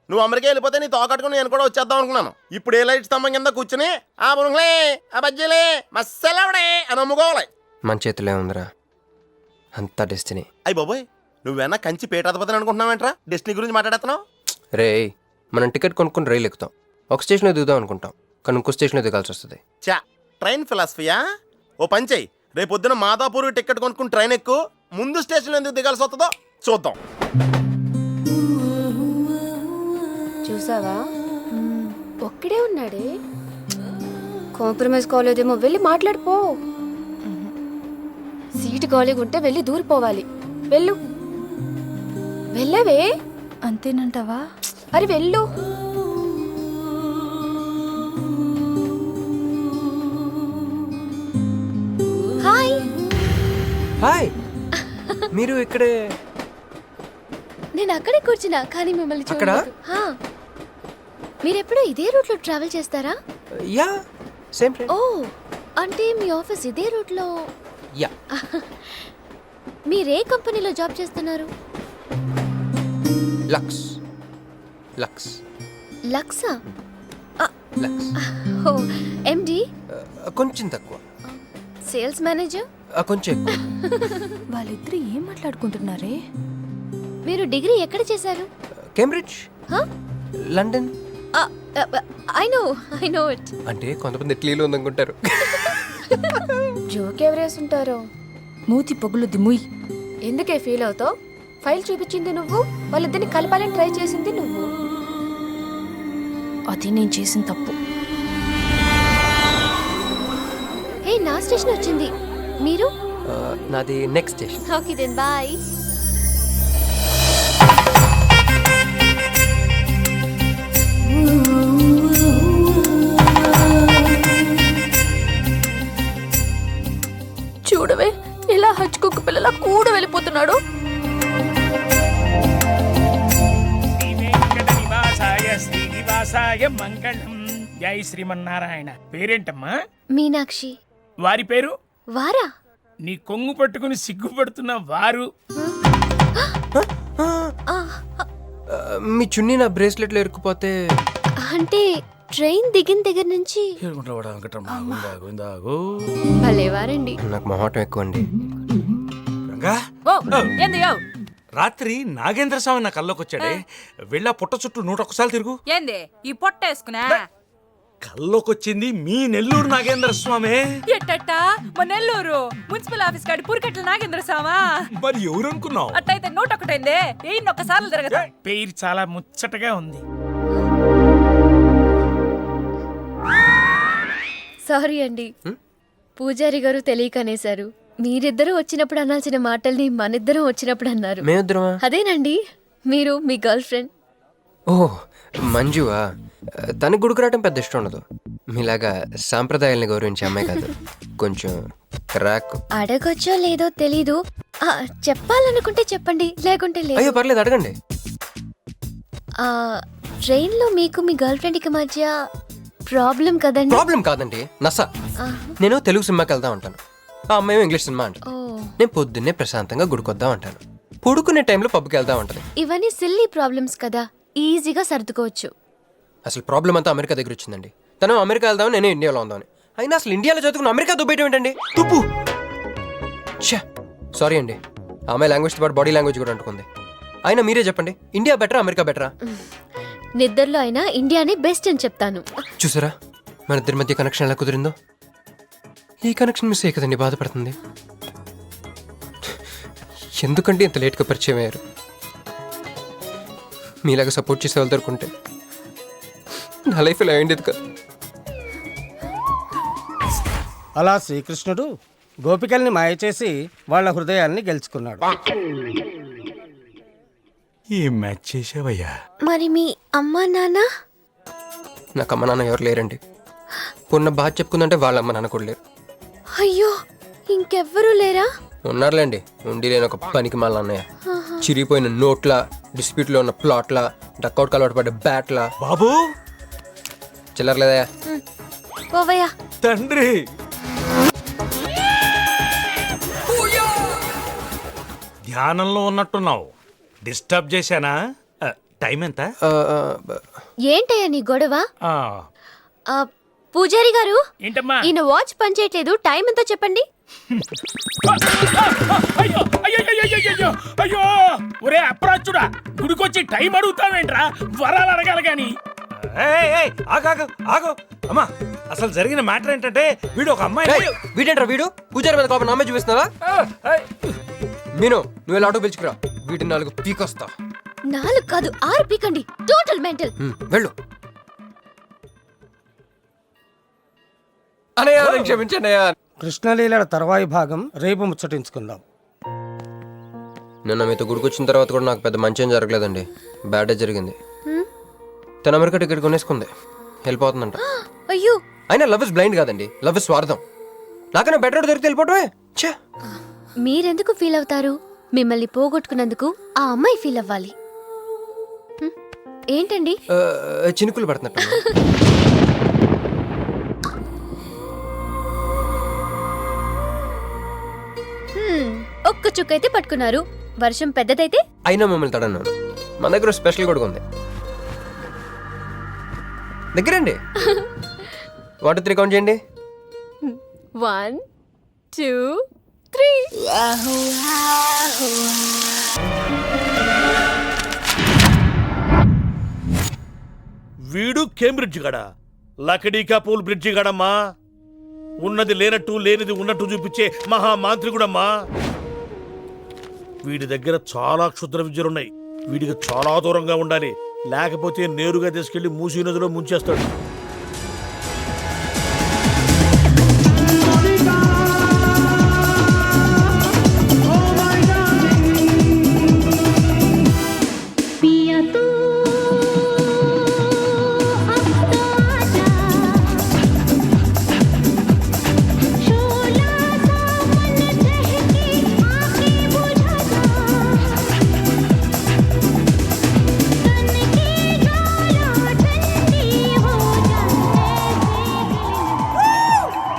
నువ్వు అమెరికా వెళ్ళిపోతే నీ తోకట్టుకుని నేను కూడా వచ్చేద్దాం అనుకున్నాను. ఇప్పుడు ఏ లైట్ స్తంభం కింద కూర్చుని ఆ బురుగులే ఆ బజ్జీలే మస్సలవడే అని అమ్ముకోవాలి. మన చేతిలో ఉందిరా అంతా డెస్టినీ. అయ్యి బాబోయ్, నువ్వేనా కంచి పేటాధిపతిని అనుకుంటున్నావేంట్రా డెస్టినీ గురించి మాట్లాడుతున్నావు? రే, మనం టికెట్ కొనుక్కుని రైలు ఎక్కుతాం, ఒక స్టేషన్లో దిగుదాం అనుకుంటాం, కానీ ఇంకో స్టేషన్లో దిగాల్సి వస్తుంది. చా, ట్రైన్ ఫిలాసఫియా? ఓ పని చెయ్యి, రేపు పొద్దున మాదాపూర్ టికెట్ కొనుక్కుని ట్రైన్ ఎక్కు, ముందు స్టేషన్లో ఎందుకు దిగాల్సి వస్తుందో చూద్దాం. చూసావా, ఒక్కడే ఉన్నాడే. కాంప్రమైజ్ కాలేదేమో, వెళ్ళి మాట్లాడిపో. సీటు ఖాళీగా ఉంటే వెళ్ళి దూరిపోవాలి. వెళ్ళు, వెళ్ళవే. అంతేనంటావా? అరే వెళ్ళు. హాయ్. హాయ్, మీరు ఇక్కడే? నేను అక్కడే కూర్చున్నా, కానీ మిమ్మల్ని అక్కడ? చూడలేదు. హా. మీరెప్పుడు ఇదే రూట్లో ట్రావెల్ చేస్తారా? Yeah, same train. ఓ, అంటే మీ ఆఫీస్ ఇదే రూట్లో. యా. మీరే కంపెనీలో జాబ్ చేస్తున్నారు? లక్స్. లక్స్. లక్సా? లక్స్. ఓ, ఎండి? కొంచెం తక్కువ. Sales manager? కొంచెం ఎక్కువ. వాళ్ళిద్దరు ఏం మాట్లాడుకుంటున్నారే? మీరు డిగ్రీ ఎక్కడ చేశారు? Cambridge, London. I know it. అంటే కొంతమంది ఇట్లీలో ఉందనుకుంటారు. జోక్ ఎవరేసుంటారో. మూతి పొగులుద్ది ముయ్. ఎందుకే ఫీల్ అవుతావు? ఫైల్ చూపించింది నువ్వు, వాళ్ళిద్దరిని కలపాలని ట్రై చేసింది నువ్వు. అది నేను చేసిన తప్పు. హే, నా స్టేషన్ వచ్చింది. మీరు? నాది next station. Okay then bye. చూడవే, ఇలా హచ్చుకుక్క పిల్లలా కూడా వెళ్ళిపోతున్నాడు. శ్రీనివాసాయ మంగళం. జై శ్రీమన్నారాయణ. పేరేంటమ్మా? మీనాక్షి. వారి పేరు? వారా? నీ కొంగు పట్టుకుని సిగ్గుపడుతున్న వారు. మీ చున్నీ నా బ్రేస్లెట్లో ఇరుక్కుపోతే? అంటే ట్రైన్ దిగిన దగ్గర నుంచి. భలేవారండి. నాకు మొహాటం ఎక్కువ అండి. రంగా, ఓ ఏంది యో? రాత్రి నాగేంద్ర స్వామి నా కల్లోకి వచ్చాడే, వెళ్ళా పుట్ట చుట్టూ 101 తిరుగు. ఏంది ఈ పొట్ట వేసుకున్నా? కల్లోకి వచ్చింది మీ నెల్లూరు నాగేంద్ర స్వామి. ఎట్టట్ట మా నెల్లూరు మున్సిపల్ ఆఫీస్ కాడి పురికట్ల నాగేంద్ర స్వామా? మరి ఎవరు అనుకున్నావు? అట్టయితే 101 ఒక్కసార్లు తిరగదా? పేరు చాలా ముచ్చటగా ఉంది. సారీ అండి, పూజారి గారు తెలియకనేశారు. మీరిద్దరూ వచ్చినప్పుడు అనాల్సిన మాటల్ని మనిద్దరం వచ్చినప్పుడు అన్నారు. మేమిద్దరమా? అదేనండి, మీరు మీ గర్ల్ ఫ్రెండ్. ఓ, మంజువా? తనకి గుడికి రావడం పెద్ద ఇష్టం ఉండదు. మీలాగా సాంప్రదాయాల్ని గౌరవించే అమ్మాయి కాదు, కొంచెం క్రాక్. అడగొచ్చో లేదో తెలీదు, చెప్పాలనుకుంటే చెప్పండి, లేకుంటే లేదు. అయ్యో పర్లేదు, అడగండి. ట్రైన్లో మీకు మీ గర్ల్ ఫ్రెండ్కి మధ్య ప్రాబ్లం కదండి? ప్రాబ్లం కాదండి, నస. నేను తెలుగు సినిమాకి వెళ్తా ఉంటాను, ఆ అమ్మాయి ఇంగ్లీష్ సినిమా అంటాను. నేను పొద్దున్నే ప్రశాంతంగా గుడికొద్దాం అంటాను, పడుకునే టైంలో పబ్కి వెళ్తా ఉంటుంది. ఇవన్నీ సిల్లీ ప్రాబ్లమ్స్ కదా, ఈజీగా సర్దుకోవచ్చు. అసలు ప్రాబ్లం అంతా అమెరికా దగ్గర వచ్చిందండి. తను అమెరికా వెళ్దాం, నేను ఇండియాలో ఉందామని. అయినా అసలు ఇండియాలో చదువుకుని అమెరికా దుబ్బేయటం ఏంటండి? తుప్పు. సారీ అండి, ఆమె లాంగ్వేజ్తో పాటు బాడీ లాంగ్వేజ్ కూడా అంటుకుంది. అయినా మీరే చెప్పండి, ఇండియా బెటరా అమెరికా బెటరా? నిద్రలో అయినా ఇండియానే బెస్ట్ అని చెప్తాను. చూసారా మన ఇద్దరి మధ్య కనెక్షన్ ఎలా కుదిరిందో? ఈ కనెక్షన్ మిస్ అయ్యి కదండి బాధపడుతుంది. ఎందుకంటే ఇంత లేట్గా పరిచయం అయ్యారు? మీలాగా సపోర్ట్ చేసే వాళ్ళు దొరుకుంటే నా లైఫ్ ఇలా అయ్యేది కదా. అలా శ్రీకృష్ణుడు గోపికల్ని మాయ చేసి వాళ్ళ హృదయాన్ని గెలుచుకున్నాడు. ఏం మ్యాచ్ చేసావయ్యా? మరి మీ అమ్మా నాన్న? నాకు అమ్మ నాన్న ఎవరు లేరండి. పొన్న బాధ చెప్పుకుందంటే వాళ్ళ అమ్మ నాన్న కూడా లేరు. అయ్యో, ఇంకెవ్వరూ లేరా? ఉన్నారులేండి, ఉండి లేని ఒక పనికి మళ్ళీ అన్నయ్య. చిరిగిపోయిన నోట్ల, డిస్ప్యూట్లో ఉన్న ప్లాట్ల, డక్అవుట్ అలవాటు పడ్డ బ్యాట్ల. బాబు చిల్లర్లేదయా? పోవయ్యా. తండ్రి ధ్యానంలో ఉన్నట్టున్నావు. డిస్టర్బ్ చేశానా? టైం ఎంత? ఏంటయ్యా నీ గొడవ? ఆ, పూజారి గారు, ఏంటమ్మా? ఈయన వాచ్ పనిచేయట్లేదు, టైం ఎంతో చెప్పండి. అయ్యో అయ్యో అయ్యో అయ్యో అయ్యో! ఒరే అప్రాచుడా, గుడికొచ్చి టైం అడుగుతావేంట్రా? వరాలు అడగాలి గాని. ఏయ్, ఏయ్, ఆగు, ఆగు, ఆగు. అమ్మా, అసలు జరిగిన మ్యాటర్ ఏంటంటే వీడు ఒక అమ్మాయి. వీడేంట్రా వీడు? పూజారి మీద కోపం నామే చూపిస్తున్నావా? మీను, నువ్వు ఇలా ఆటో పిలుచుకురా. వీటి 4 పీకొస్తా. 4 కాదు 6 పీకండి. Total mental. వెళ్ళు. అనయ్య, క్షమించండి అయ్యా. కృష్ణలీలల తర్వాయి భాగం రేపు ముచ్చటించుకుందాం. నిన్న మీతో గుడికొచ్చిన తర్వాత కూడా నాకు పెద్ద మంచి ఏం జరగలేదండి. బ్యాడే జరిగింది. తన అమెరికా టికెట్ కొనేసుకుంది, వెళ్ళిపోతుందంట. అయ్యో, అయినా లవ్ ఇస్ బ్లైండ్ కాదండి, లవ్ ఇస్ స్వార్థం. నాకన్నా బెటర్ దొరికి వెళ్ళిపోవటమే. ఛే! మీరెందుకు ఫీల్ అవుతారు? మిమ్మల్ని పోగొట్టుకున్నందుకు ఆ అమ్మాయి ఫీల్ అవ్వాలి. ఏంటండి? చినుకులు పడుతున్నట్టు. ఒక్క చుక్కైతే పట్టుకున్నారు. వర్షం పెద్దదైతే? అయినా మమ్మల్ని తడన్నాను. మన దగ్గర స్పెషల్ కూడా ఉంది. దగ్గరండి. 1 2 3 కౌంట్ చేయండి. 1 2 3. వీడు కేంబ్రిడ్జ్ గడ, లకడీకా పూల్ బ్రిడ్జి గడమ్మా. ఉన్నది లేనట్టు లేనిది ఉన్నట్టు చూపించే మహా మాంత్రికుడమ్మా. వీడి దగ్గర చాలా క్షుద్ర విద్యలున్నాయి. వీడికి చాలా దూరంగా ఉండాలి, లేకపోతే నేరుగా తీసుకెళ్లి మూసీ నదిలో ముంచేస్తాడు.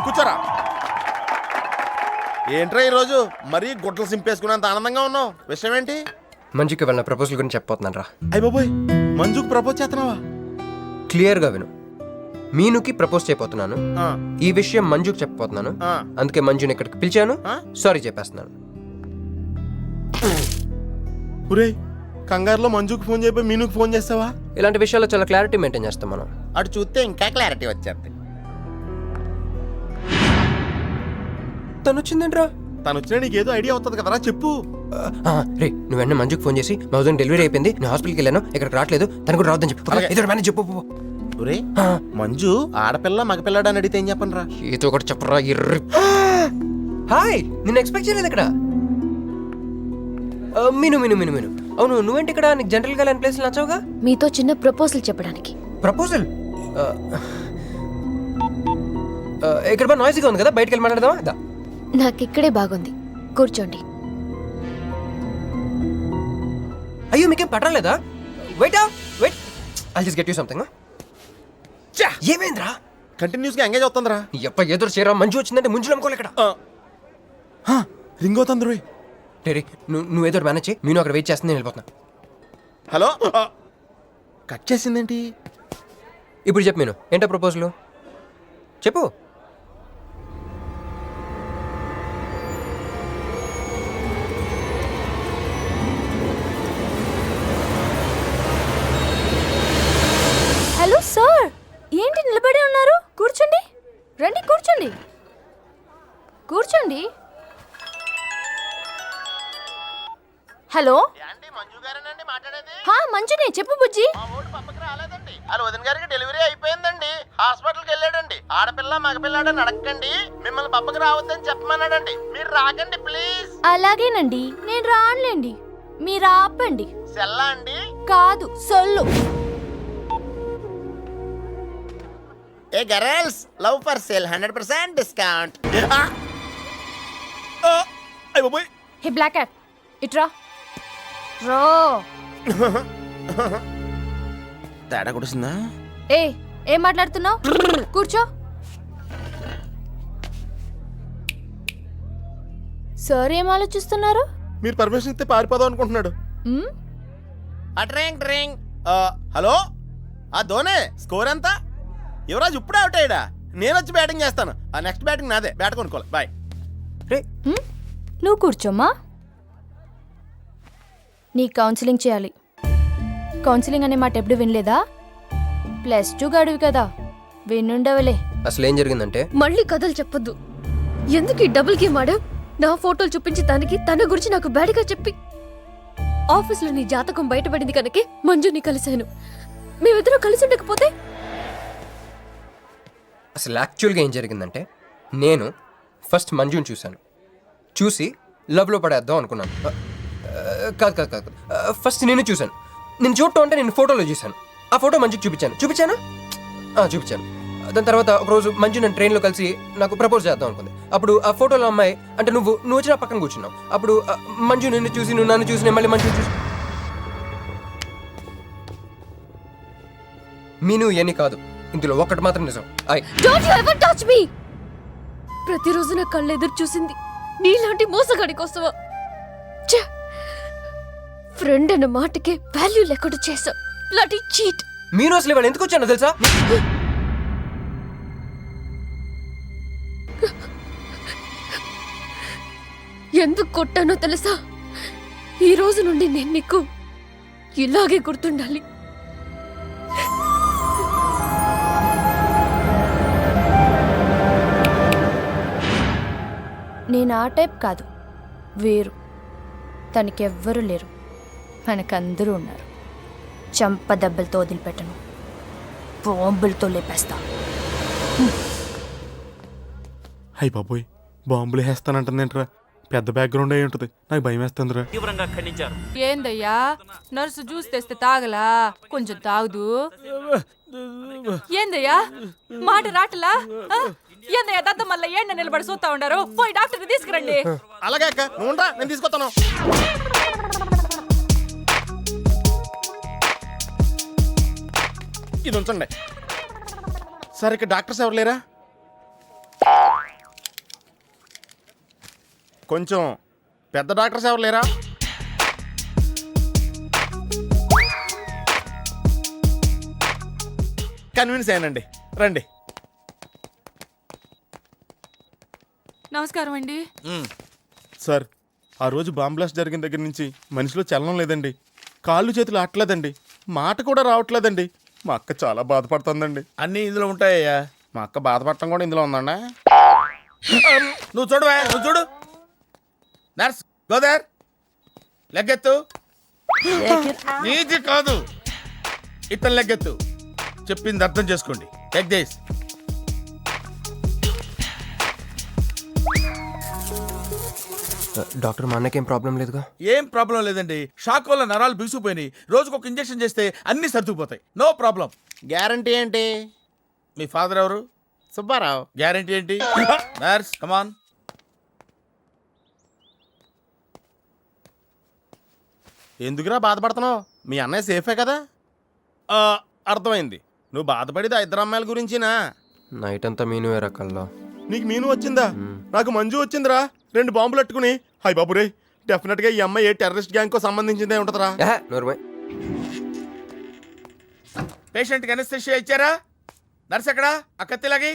కూర్చోరా. ఏంట్రా ఈరోజు మరీ గుట్టలు సింపేసుకున్నంత ఆనందంగా ఉన్నావు? విషయం ఏంటి? మంజుకి వెళ్ళిన ప్రపోజల్ గురించి చెప్పబోతున్నాను రా. అయ్య బాబోయ్, మంజుకు ప్రపోజ్ చేస్తున్నావా? క్లియర్గా విను. మీనుకి ప్రపోజ్ చేయబోతున్నాను. ఆ, ఈ విషయం మంజుకి చెప్పబోతున్నాను. ఆ. అందుకే మంజుని ఇక్కడికి పిలిచాను. ఆ? సారీ చెప్పేస్తున్నాను. ఒరేయ్, కంగారులో మంజుకు ఫోన్ చేయబోయి మీనుకు ఫోన్ చేస్తావా? ఇలాంటి విషయాల్లో చాలా క్లారిటీ మెయింటైన్ చేస్తాం మనం. అటు చూస్తే ఇంకా క్లారిటీ వచ్చేది. తను వచ్చిందేంట్రా? తను వచ్చినా నీకేదో ఐడియా అవుతుంది కదరా, చెప్పు. రే, నువ్వు వెంటనే మంజుకి ఫోన్ చేసి మా వదిన డెలివరీ అయిపోయింది, నేను హాస్పిటల్కి వెళ్ళాను, ఇక్కడికి రావట్లేదు, తను కూడా రావద్దని చెప్పు. అలాగే. ఏదో మేనేజ్ చెప్పు. ఒరే, మంజు ఆడపిల్ల మగపిల్లాడు అని అడిగితే ఏం చెప్పను రా? ఏదో ఒకటి చెప్పరా. హాయ్, నిన్ను ఎక్స్పెక్ట్ చేయలేదు ఇక్కడ. మీను మీను మీను మీను అవును, నువ్వేంటి ఇక్కడ? నీకు జనరల్గా లేని ప్లేస్ నచ్చవుగా? మీతో చిన్న ప్రపోజల్ చెప్పడానికి. ప్రపోజల్? ఇక్కడ బాగా నాయిస్గా ఉంది కదా, బయటికి వెళ్ళి మాట్లాడదామా? నాకు ఇక్కడే బాగుంది, కూర్చోండి. అయ్యో, మీకేం పట్టలేదా? Wait I'll just get you something. ఏమైందిరా? కంటిన్యూస్ గా ఎంగేజ్ అవుతుందిరా. ఎప్ప ఏదో చేరా, మంజు వచ్చిందంటే ముంజు నమ్ముకోలే ఇక్కడ. రింగ్ అవుతుంది రోయ్. టేరీ, నువ్వు ఏదో మేనేజ్ చేయి, నేను అక్కడ వెయిట్ చేస్తుంది, నేను వెళ్ళిపోతున్నా. హలో, కట్ చేసిందేంటి? ఇప్పుడు చెప్పు మీను, ఏంటో ప్రపోజల్ చెప్పు. హలో సార్, ఏంటి నిలబడి ఉన్నారు? కూర్చోండి, రండి కూర్చోండి. కూర్చోండి. హలో, మంజునే, చెప్పు బుజ్జి. వాళ్ళ వదిన గారికి డెలివరీ అయిపోయిందండి, హాస్పిటల్కి వెళ్ళాడండి. ఆడపిల్ల మగపిల్లాడని అడగండి, మిమ్మల్ని పప్పకి రావద్దని చెప్పమన్నాడండి. మీరు రాకండి ప్లీజ్. అలాగేనండి, నేను రానులేండి, మీరు ఆపండి. సెల్లా అండి? కాదు, సొల్లు. ఏ girls, love for sale 100% discount. అయ్య బాబోయ్. హే బ్లాక్ క్యాట్, ఇట్రా. రో. తేడా కొడుతుందా? ఏం మాట్లాడుతున్నావు? కూర్చో. సార్ ఏం ఆలోచిస్తున్నారు? మీరు పర్మిషన్ ఇస్తే పారిపోదాం అనుకుంటున్నాడు. మ్? Drink drink. హలో ధోనే, స్కోర్ ఎంత? యువరాజ్ ఇప్పుడే అవుట్ అయ్యాడా? నేను వచ్చి బ్యాటింగ్ చేస్తాను. నెక్స్ట్ బ్యాటింగ్ నాదే. బ్యాట్ కొనుక్కోవాలి. బాయ్. నువ్వు కూర్చోమ్మా. నీ కౌన్సిలింగ్ చేయాలి. కౌన్సిలింగ్ అనే మాట ఎప్పుడు వినలేదా? +2 గడివి కదా, వినుండవలే. అసలు ఏం జరిగిందంటే, మళ్ళీ కథలు చెప్పొద్దు. ఎందుకు ఈ డబుల్ గేమ్ ఆడావు? నా ఫోటోలు చూపించి తన గురించి నాకు బ్యాడ్గా చెప్పి ఆఫీస్లో నీ జాతకం బయటపడింది కనుకే మంజుని కలిశాను. మేమిద్దరం కలిసి ఉండకపోతే అసలు యాక్చువల్గా ఏం జరిగిందంటే, నేను ఫస్ట్ మంజుని చూశాను. చూసి లవ్లో పడేద్దాం అనుకున్నాను. కాదు. ఫస్ట్ నేను చూశాను. నేను చూడటం అంటే నేను ఫోటోలో చూశాను. ఆ ఫోటో మంజుకి చూపించాను. దాని తర్వాత ఒకరోజు మంజు నేను ట్రైన్లో కలిసి నాకు ప్రపోజ్ చేద్దాం అనుకుంది. అప్పుడు ఆ ఫోటోలో అమ్మాయి అంటే నువ్వు వచ్చి నా పక్కన కూర్చున్నావు. అప్పుడు మంజు నిన్ను చూసి, నువ్వు నన్ను చూసి, నేను మళ్ళీ మంజుని చూసి. మీను ఇవన్నీ కాదు, ఇందులో ఒక్కటి మాత్రం నిజం. Don't you ever touch me. ప్రతిరోజు నా కళ్ళు ఎదురు చూసింది నీలాంటి మోసగాడి కోసమా? ఫ్రెండ్ అన్న మాటకే వాల్యూ లేకుండా చేసా. Bloody cheat. మీను అసలు ఇవాళ ఎందుకు వచ్చానో తెలుసా? ఎందుకు కొట్టానో తెలుసా? ఈ రోజు నుండి నేను నీకు ఇలాగే గుర్తుండాలి. నేను ఆ టైప్ కాదు, వేరు. తనకెవ్వరూ లేరు, మనకందరూ ఉన్నారు. చంప దెబ్బలతో వదిలిపెట్టను, బాంబులతో లేపేస్తా. అయ్యి బాబోయ్, బాంబులు వేస్తానంటుందేంట్రా? పెద్ద బ్యాక్గ్రౌండ్ అయి ఉంటుంది. నాకు భయం వేస్తుందిరా. ఏందయ్యా, నర్సు జ్యూస్ తెస్తే తాగలా? కొంచెం తాగుదు. ఏందయ్యా, మాట రాటలా? ఏందయ్యా దద్ద మళ్ళీ ఏండ నిలబడి చూస్తా ఉండారు? పోయి డాక్టర్ని తీసుకురండి. అలాగే అక్క, నువ్వు ఉండరా, నేను తీసుకొస్తాను. ఇది ఉంచండి సార్. ఇక్కడ డాక్టర్స్ ఎవరు లేరా? కొంచెం పెద్ద డాక్టర్స్ ఎవరు లేరా? కన్విన్స్ అయ్యానండి, రండి. నమస్కారం అండి. సార్, ఆ రోజు బాంబ్ బ్లాస్ట్ జరిగిన దగ్గర నుంచి మనిషిలో చలనం లేదండి. కాళ్ళు చేతులు ఆటలేదండి, మాట కూడా రావట్లేదండి. మా అక్క చాలా బాధపడుతుందండి. అన్నీ ఇందులో ఉంటాయ్యా. మా అక్క బాధపడటం కూడా ఇందులో ఉందండి. నువ్వు చూడవా, నువ్వు చూడు. నర్స్ గోదర్, లెగ్గెత్తు. నీది కాదు, ఇతను లెగ్గెత్తు. చెప్పింది అర్థం చేసుకోండి. Take this. డాక్టర్, మా అన్నకేం ప్రాబ్లం లేదుగా? ఏం ప్రాబ్లం లేదండి. షాక్ వల్ల నరాలు బిగుసిపోయినాయి. రోజుకు ఒక ఇంజెక్షన్ చేస్తే అన్ని సర్దుకుపోతాయి. No problem. గ్యారంటీ ఏంటి? మీ ఫాదర్ ఎవరు? సుబ్బారావు. గ్యారంటీ ఏంటి? నర్స్ కమాన్. ఎందుకురా బాధపడుతున్నావు? మీ అన్నయ్య సేఫే కదా? అర్థమైంది. నువ్వు బాధపడేది ఆ ఇద్దరు అమ్మాయిల గురించినా? నైట్ అంతా మీను రకల్లా. నీకు మీను వచ్చిందా? నాకు మంజు వచ్చిందిరా. 2 బాంబులు అట్టుకుని. హాయ్ బాబు రే, డెఫినెట్ గా ఈ అమ్మాయి ఏ టెర్రరిస్ట్ గ్యాంగ్ కో సంబంధించిందే ఉంటదరా. పేషెంట్ కి అనస్థిషియా ఇచ్చారా? నర్స్ ఎక్కడా? ఆ కత్తిలాగి.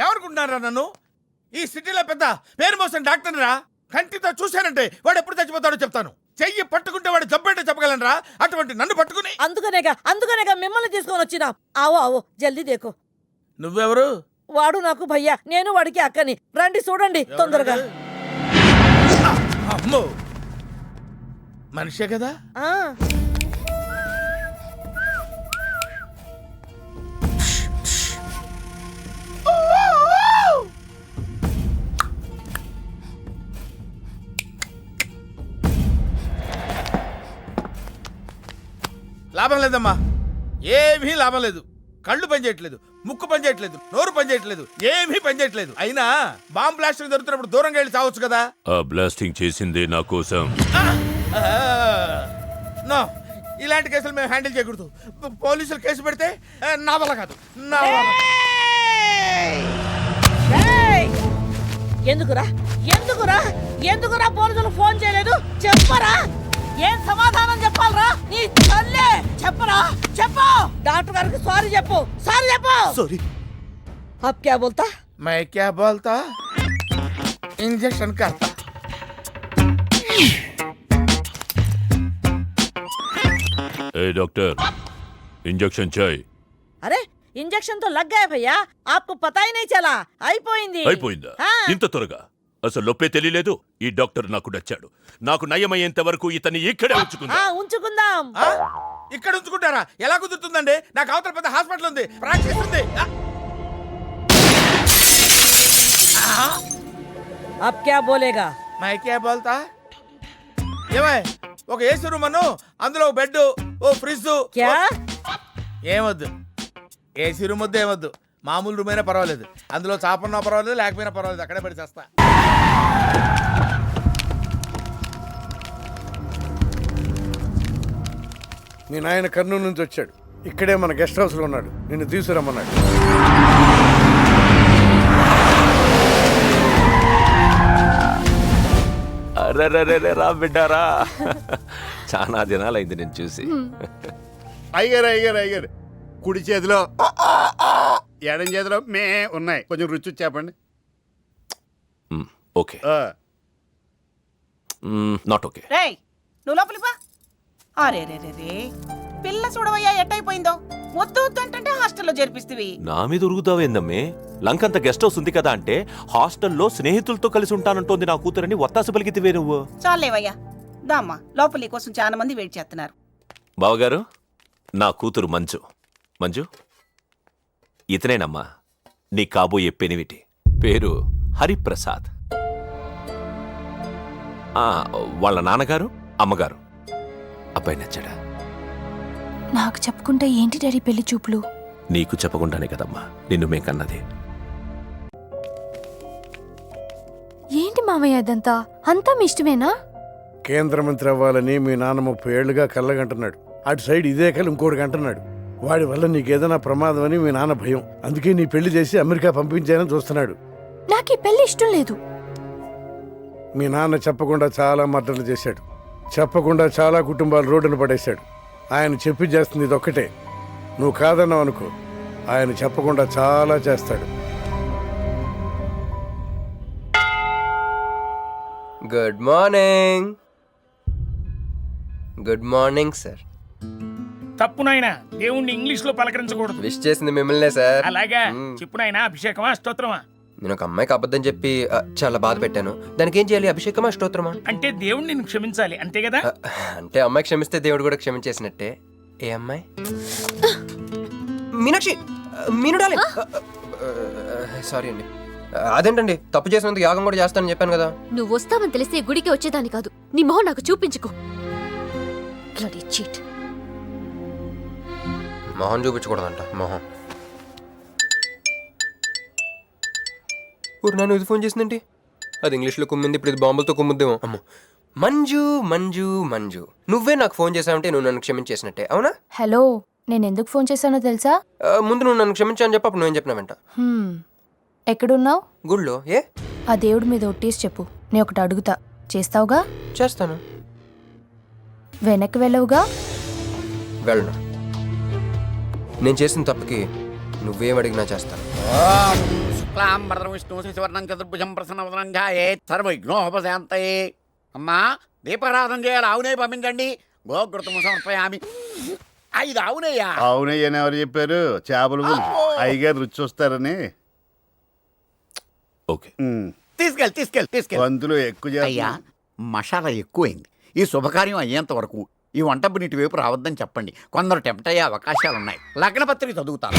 ఏమనుకుంటున్నారా నన్ను? ఈ సిటీలో పెద్ద పేరు మోసిన డాక్టర్ రా. కంటితో చూశానంటే వాడు ఎప్పుడు చచ్చిపోతాడో చెప్తాను. చెయ్యి పట్టుకుంటే వాడు జబ్బేంటో చెప్పగలనరా? అటువంటి నన్ను పట్టుకుని. అందుకనేగా మిమ్మల్ని తీసుకొని వచ్చినా. ఆవో జల్దీ దేకో. నువ్వెవరు? వాడు నాకు భయ్యా, నేను వాడికి అక్కని. రండి చూడండి తొందరగా. అమ్మో, మనిషే కదా? లాభం లేదమ్మా, ఏమీ లాభం లేదు. కళ్ళు పనిచేయట్లేదు, ముక్కు పనిచేయట్లేదు, నోరు పనిచేయట్లేదు, ఏమీ పనిచేయట్లేదు. అయినా బాంబ్ బ్లాస్టింగ్ జరుగుతున్నప్పుడు దూరంగా వెళ్ళి చావచ్చు కదా. ఆ బ్లాస్టింగ్ చేసిందే నా కోసం. నో, ఇలాంటి కేసులు మేము హ్యాండిల్ చేయకూడదు. పోలీసులు కేసు పెడితే నా వల్ల కాదు, నా వల్ల కాదు. ఏయ్! ఎందుకురా ఎందుకురా ఎందుకురా పోలీసులు ఫోన్ చేయలేదు? చెప్పరా, ఏం సమాధానం చెప్పాలరా? నీ తల్లే చెప్పరా, చెప్పు. డాక్టర్ గారికి సారీ చెప్పు, సారీ చెప్పు. సారీ. अब क्या बोलता? मैं क्या बोलता, इंजेक्शन करता. ए डॉक्टर इंजेक्शन चाहिए. अरे इंजेक्शन तो लग गया भैया, आपको पता ही नहीं चला. అయిపోయింది. అయిపోయిందా? ఇంత త్వరగా? అసలు నొప్పే తెలియలేదు. ఈ డాక్టర్ నాకు నచ్చాడు. నాకు నయమయ్యేంత వరకు ఇతన్ని ఇక్కడే ఉంచుకుందాం. ఇక్కడ ఉంచుకుంటారా? ఎలా కుదురుతుందండి? నాకు అవతల పెద్ద హాస్పిటల్ ఉంది, ప్రాక్టీస్ ఉంది. अब क्या बोलेगा? मैं क्या बोलता, ఏమై ఒక ఏసీ రూమ్ అను, అందులో ఒక బెడ్, ఓ ఫ్రిడ్జ్. क्या? ఏమొద్దు, ఏసీ రూమ్ వద్దు, ఏమొద్దు. మామూలు రూమ్ అయినా పర్వాలేదు, అందులో చాపన్నా పర్వాలేదు, లేకపోయినా పర్వాలేదు, అక్కడే పడి చేస్తా. మీ నాయన కర్నూలు నుంచి వచ్చాడు, ఇక్కడే మన గెస్ట్ హౌస్లో ఉన్నాడు, నిన్ను తీసుకురమ్మన్నాడు. అరే రా బిడ్డారా, చాలా దినాలైంది నేను చూసి. అయ్యారు అయ్యారు అయ్యారు, కుడి చేతిలో ఎడం చేతిలో మే ఉన్నాయి, కొంచెం రుచి చెప్పండి. Okay, not okay. రేయ్ నువ్వు లోపలికి పా. అరే రే రే రే, పిల్ల చూడవయ్యా ఎట్టయిపోయిందో. వద్దు వద్దు అంటే హాస్టల్లో చేర్పిస్తేవి. నా మీద ఉరుగుతావేందమ్మే? లంకంత గెస్ట్ హౌస్ ఉంది కదా అంటే హాస్టల్లో స్నేహితులతో కలిసి ఉంటానంటోంది నా కూతురని ఒత్తాసు పలికితివే నువ్వు. చాలేవయ్యా, దామ్మా లోపలి కోసం చాలా మంది వెయిట్ చేస్తున్నారు. బావగారు, నా కూతురు మంజు. మంజు, ఇతనేనమ్మా నీ కాబోయే పెనివిటి. పేరు హరిప్రసాద్. వాళ్ళ నాన్నగారు అమ్మగారు. అబ్బాయి నచ్చాడా? నాకు చెప్పుకుంటే ఏంటి డాడీ పెళ్లి చూపులు? నీకు చెప్పకుండానే కదమ్మా నిన్ను మే కన్నది. ఏంటి మావయ్య అదంతా? అంతా మీ ఇష్టమేనా? కేంద్ర మంత్రి అవ్వాలని మీ నాన్న 30 ఏళ్లుగా కళ్ళగంటున్నాడు. అటు సైడ్ ఇదే కళ్ళు ఇంకోటి అంటున్నాడు. వాడి వల్ల నీకేదైనా ప్రమాదం అని మీ నాన్న భయం. అందుకే నీ పెళ్లి చేసి అమెరికా పంపించాలని చూస్తున్నాడు. నాకు ఈ పెళ్లి ఇష్టం లేదు. మీ నాన్న చెప్పకుండా చాలా మర్డర్లు చేశాడు, చెప్పకుండా చాలా కుటుంబాలు రోడ్డును పడేశాడు. ఆయన చెప్పి చేస్తుంది ఇదొక్కటే. నువ్వు కాదన్నావు అనుకో, ఆయన చెప్పకుండా చాలా చేస్తాడు. Good morning. Good morning sir. తప్పు నాయనా, దేవుణ్ణి ఇంగ్లీష్ లో పలకరించకూడదు. విష్ చేసింది మిమ్మల్నే సార్. అలాగా చెప్పు నాయనా, అభిషేకమా స్తోత్రమా? నేను ఒక అమ్మాయికి అబద్ధం చెప్పి చాలా బాధ పెట్టాను. దానికి ఏం చేయాలి? అభిషేకమా స్తోత్రమా? అంటే దేవుణ్ణి నిన్ను క్షమించాలి అంతే కదా? అంటే అమ్మాయి క్షమిస్తే దేవుడు కూడా క్షమించేసినట్టే. ఏ అమ్మాయి? మీనాక్షి, మీనుడాలి. సారీ అండి. అదేంటండి, తప్పు చేసినందుకు యాగం కూడా చేస్తానని చెప్పాను కదా. నువ్వు వస్తావని తెలిస్తే గుడికి వచ్చేదాన్ని కాదు. నీ మొహం నాకు చూపించుకో. మొహం చూపించకూడదంట. మొహం నన్ను ఇది ఫోన్ చేసిందేంటి? అది ఇంగ్లీష్లో కుమ్మింది, ఇప్పుడు ఇది బాంబులతో కుమ్ముద్దేమో. అమ్మో. మంజు మంజు మంజు, నువ్వే నాకు ఫోన్ చేసావంటే నువ్వు నన్ను క్షమించేసినట్టే, అవునా? హలో, నేను ఎందుకు ఫోన్ చేశానో తెలుసా? ముందు నువ్వు నన్ను క్షమించాను చెప్పు, అప్పుడు నువ్వేం చెప్పినావంట. ఎక్కడున్నావు? గుళ్ళో. ఏ? ఆ దేవుడి మీద ఒట్టేసి చెప్పు, నేను ఒకటి అడుగుతా, చేస్తావుగా? చేస్తాను. వెనక్కి వెళ్ళవుగా? వెళ్ళను. నేను చేసిన తప్పుకి నువ్వేం అడిగినా చేస్తాను. విష్ణు శివర్ణం చతుర్భుజం ప్రసన్నవదనం ధ్యాయేత్ సర్వవిఘ్నోపశాంతయే. అమ్మా, దీపారాధన చేయాలి, ఆవునే పంపించండి. గోఘృతము సమర్పయామి. 5 ఆవునయ్యా. అవునయ్యని ఎవరు చెప్పారు? చేపలు అయ్యగారు రుచి చూస్తారని. ఓకే, తీసుకెళ్ళి అందులో ఎక్కువ అయ్యా, మసాలా ఎక్కువైంది. ఈ శుభకార్యం అయ్యేంత వరకు ఈ వంటపు నీటి వైపు రావద్దని చెప్పండి. కొందరు టెంప్ట్ అయ్యే అవకాశాలున్నాయి. లగ్న పత్రిక చదువుతాను.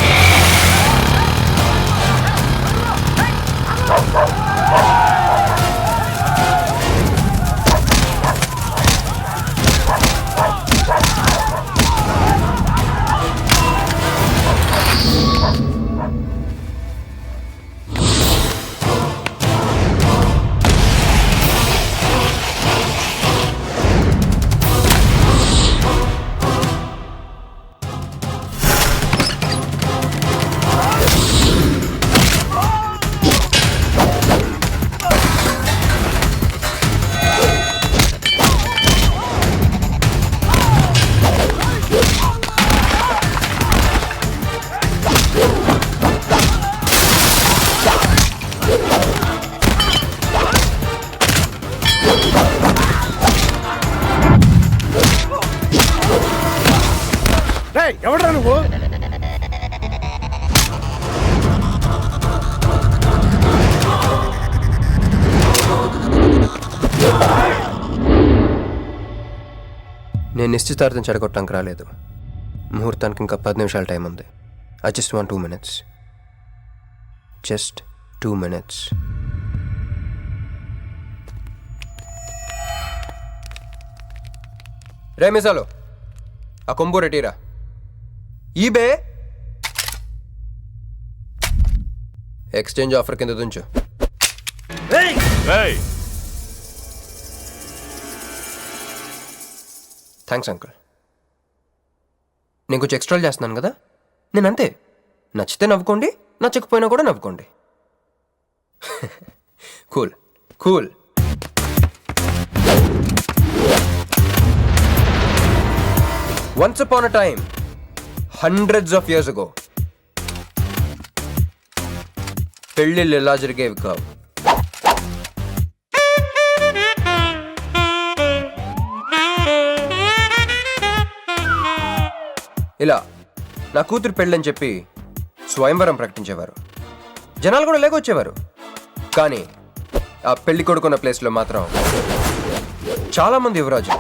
నేను నిశ్చితార్థం చెడగొట్టడానికి రాలేదు. ముహూర్తానికి ఇంకా 10 నిమిషాల టైం ఉంది. I just want 2 minutes. Just 2 minutes. రే మిసాలో ఆ కొంబు రెటీరా. ఈబే ఎక్స్చేంజ్ ఆఫర్ కింద దుంచు. Thanks uncle. నేను కొంచెం ఎక్స్ట్రాలు చేస్తున్నాను కదా, నేను అంతే. నచ్చితే నవ్వుకోండి, నచ్చకపోయినా కూడా నవ్వుకోండి. Cool cool. Once upon a time, hundreds of years ago, పెళ్ళిళ్ళు ఎలా జరిగేవి కావు. ఇలా నా కూతురు పెళ్ళని చెప్పి స్వయంవరం ప్రకటించేవారు. జనాలు కూడా లేకొచ్చేవారు. కానీ ఆ పెళ్లి కొడుకున్న ప్లేస్లో మాత్రం చాలామంది యువరాజు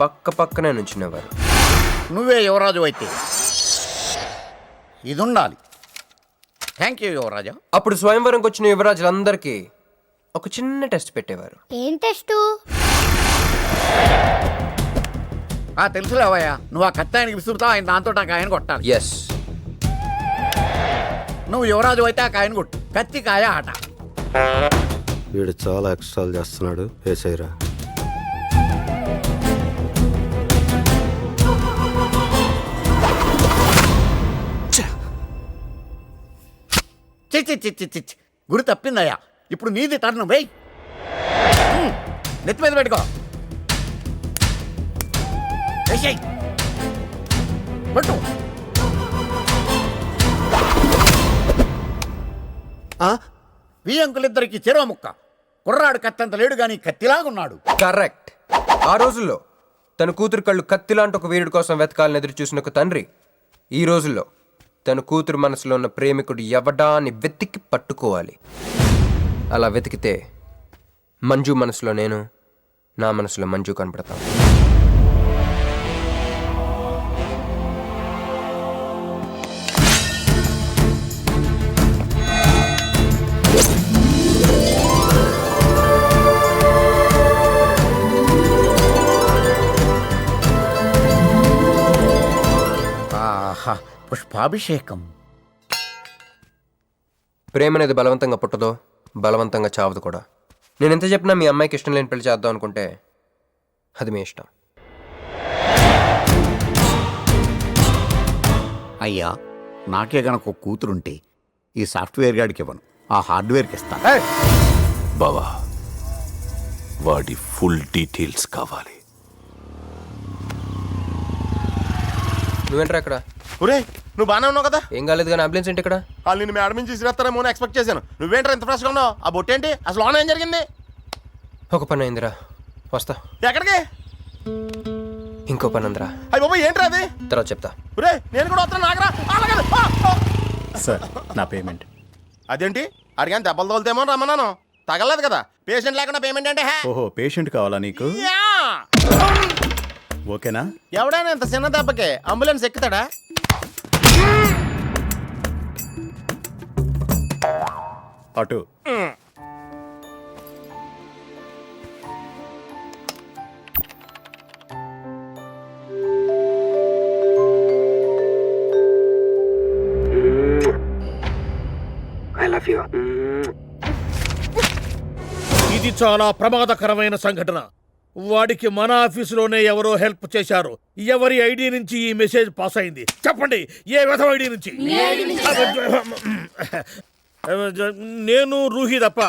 పక్క పక్కనే నుంచునేవారు. నువ్వే యువరాజు అయితే ఇది ఉండాలి. థ్యాంక్ యూ యువరాజా. అప్పుడు స్వయంవరంకి వచ్చిన యువరాజులందరికీ ఒక చిన్న టెస్ట్ పెట్టేవారు. ఏం టెస్ట్? తెలుసులేవయ్యా, నువ్వు ఆ కత్తి ఆయనకి విసురుతావు, ఆయన దాంతో ఆ కాయను కొట్టాలి. ఎస్. నువ్వు యువరాజు అయితే ఆ కాయను కొట్టు. కత్తి కాయ ఆట. వీడు చాలా ఎక్స్ట్రాలు చేస్తున్నాడు. వేసేయరా. చిచ్చి గురి తప్పిందయ్యా. ఇప్పుడు నీది టర్న్. వెయ్యి, నెత్తి మీద పెట్టుకో. పట్టు. వి అంకులిద్దరికి చెరవ ముక్క. కుర్రాడు కత్తంత లేడు గాని కత్తిలాగున్నాడు. కరెక్ట్. ఆ రోజుల్లో తన కూతురు కళ్ళు కత్తిలాంటి ఒక వీరుడి కోసం వెతకాలని ఎదురు చూసిన ఒక తండ్రి ఈ రోజుల్లో తన కూతురు మనసులో ఉన్న ప్రేమికుడు ఎవడా అని వెతికి పట్టుకోవాలి. అలా వెతికితే మంజు మనసులో నేను, నా మనసులో మంజు కనపడతాను. పుష్పాభిషేకం. ప్రేమ అనేది బలవంతంగా పుట్టదో, బలవంతంగా చావదు కూడా. నేను ఎంత చెప్పినా మీ అమ్మాయికి ఇష్టం లేని పెళ్లి చేద్దాం అనుకుంటే అది మీ ఇష్టం. అయ్యా, నాకే గనక ఒక కూతురుంటే ఈ సాఫ్ట్వేర్ గాడికి ఇవ్వను, ఆ హార్డ్వేర్కి ఇస్తాను. బావా, వాడి ఫుల్ డీటెయిల్స్ కావాలి. నువ్వేంట్రా అక్కడ? ఒరే, నువ్వు బాగానే ఉన్నావు కదా? ఏం కాలేదు కానీ అంబులెన్స్ ఏంటి ఇక్కడ? వాళ్ళు నేను మేడం నుంచి తీసుకురాస్తారేమో అని ఎక్స్పెక్ట్ చేశాను. నువ్వేంట్రా ఇంత ఫ్రెష్గా ఉన్నావు? ఆ బొట్టేంటి? అసలు లోన ఏం జరిగింది? ఒక పని అయిందిరా, వస్తా. ఎక్కడికి? ఇంకో పని ఉందిరా. అయ్యి బాబా, ఏంట్రా అది? తర్వాత చెప్తా. ఒరే, నేను కూడా వస్తాను. నాగరా సార్, నా పేమెంట్. అదేంటి? అడిగాను దెబ్బలు తోలుతేమో రమ్మన్నాను. తగలలేదు కదా. పేషెంట్ లేకుండా పేమెంట్ అంటే? ఓహో, పేషెంట్ కావాలా నీకు? ఓకేనా? ఎవడైనా ఇంత చిన్న దెబ్బకే అంబులెన్స్ ఎక్కుతాడా? అటు. I love you. ఇది చాలా ప్రమాదకరమైన సంఘటన. వాడికి మన ఆఫీసులోనే ఎవరో హెల్ప్ చేశారు. ఎవరి ఐడి నుంచి ఈ మెసేజ్ పాస్ అయింది? చెప్పండి, ఏ విధం ఐడి నుంచి? నేను రూహి తప్ప,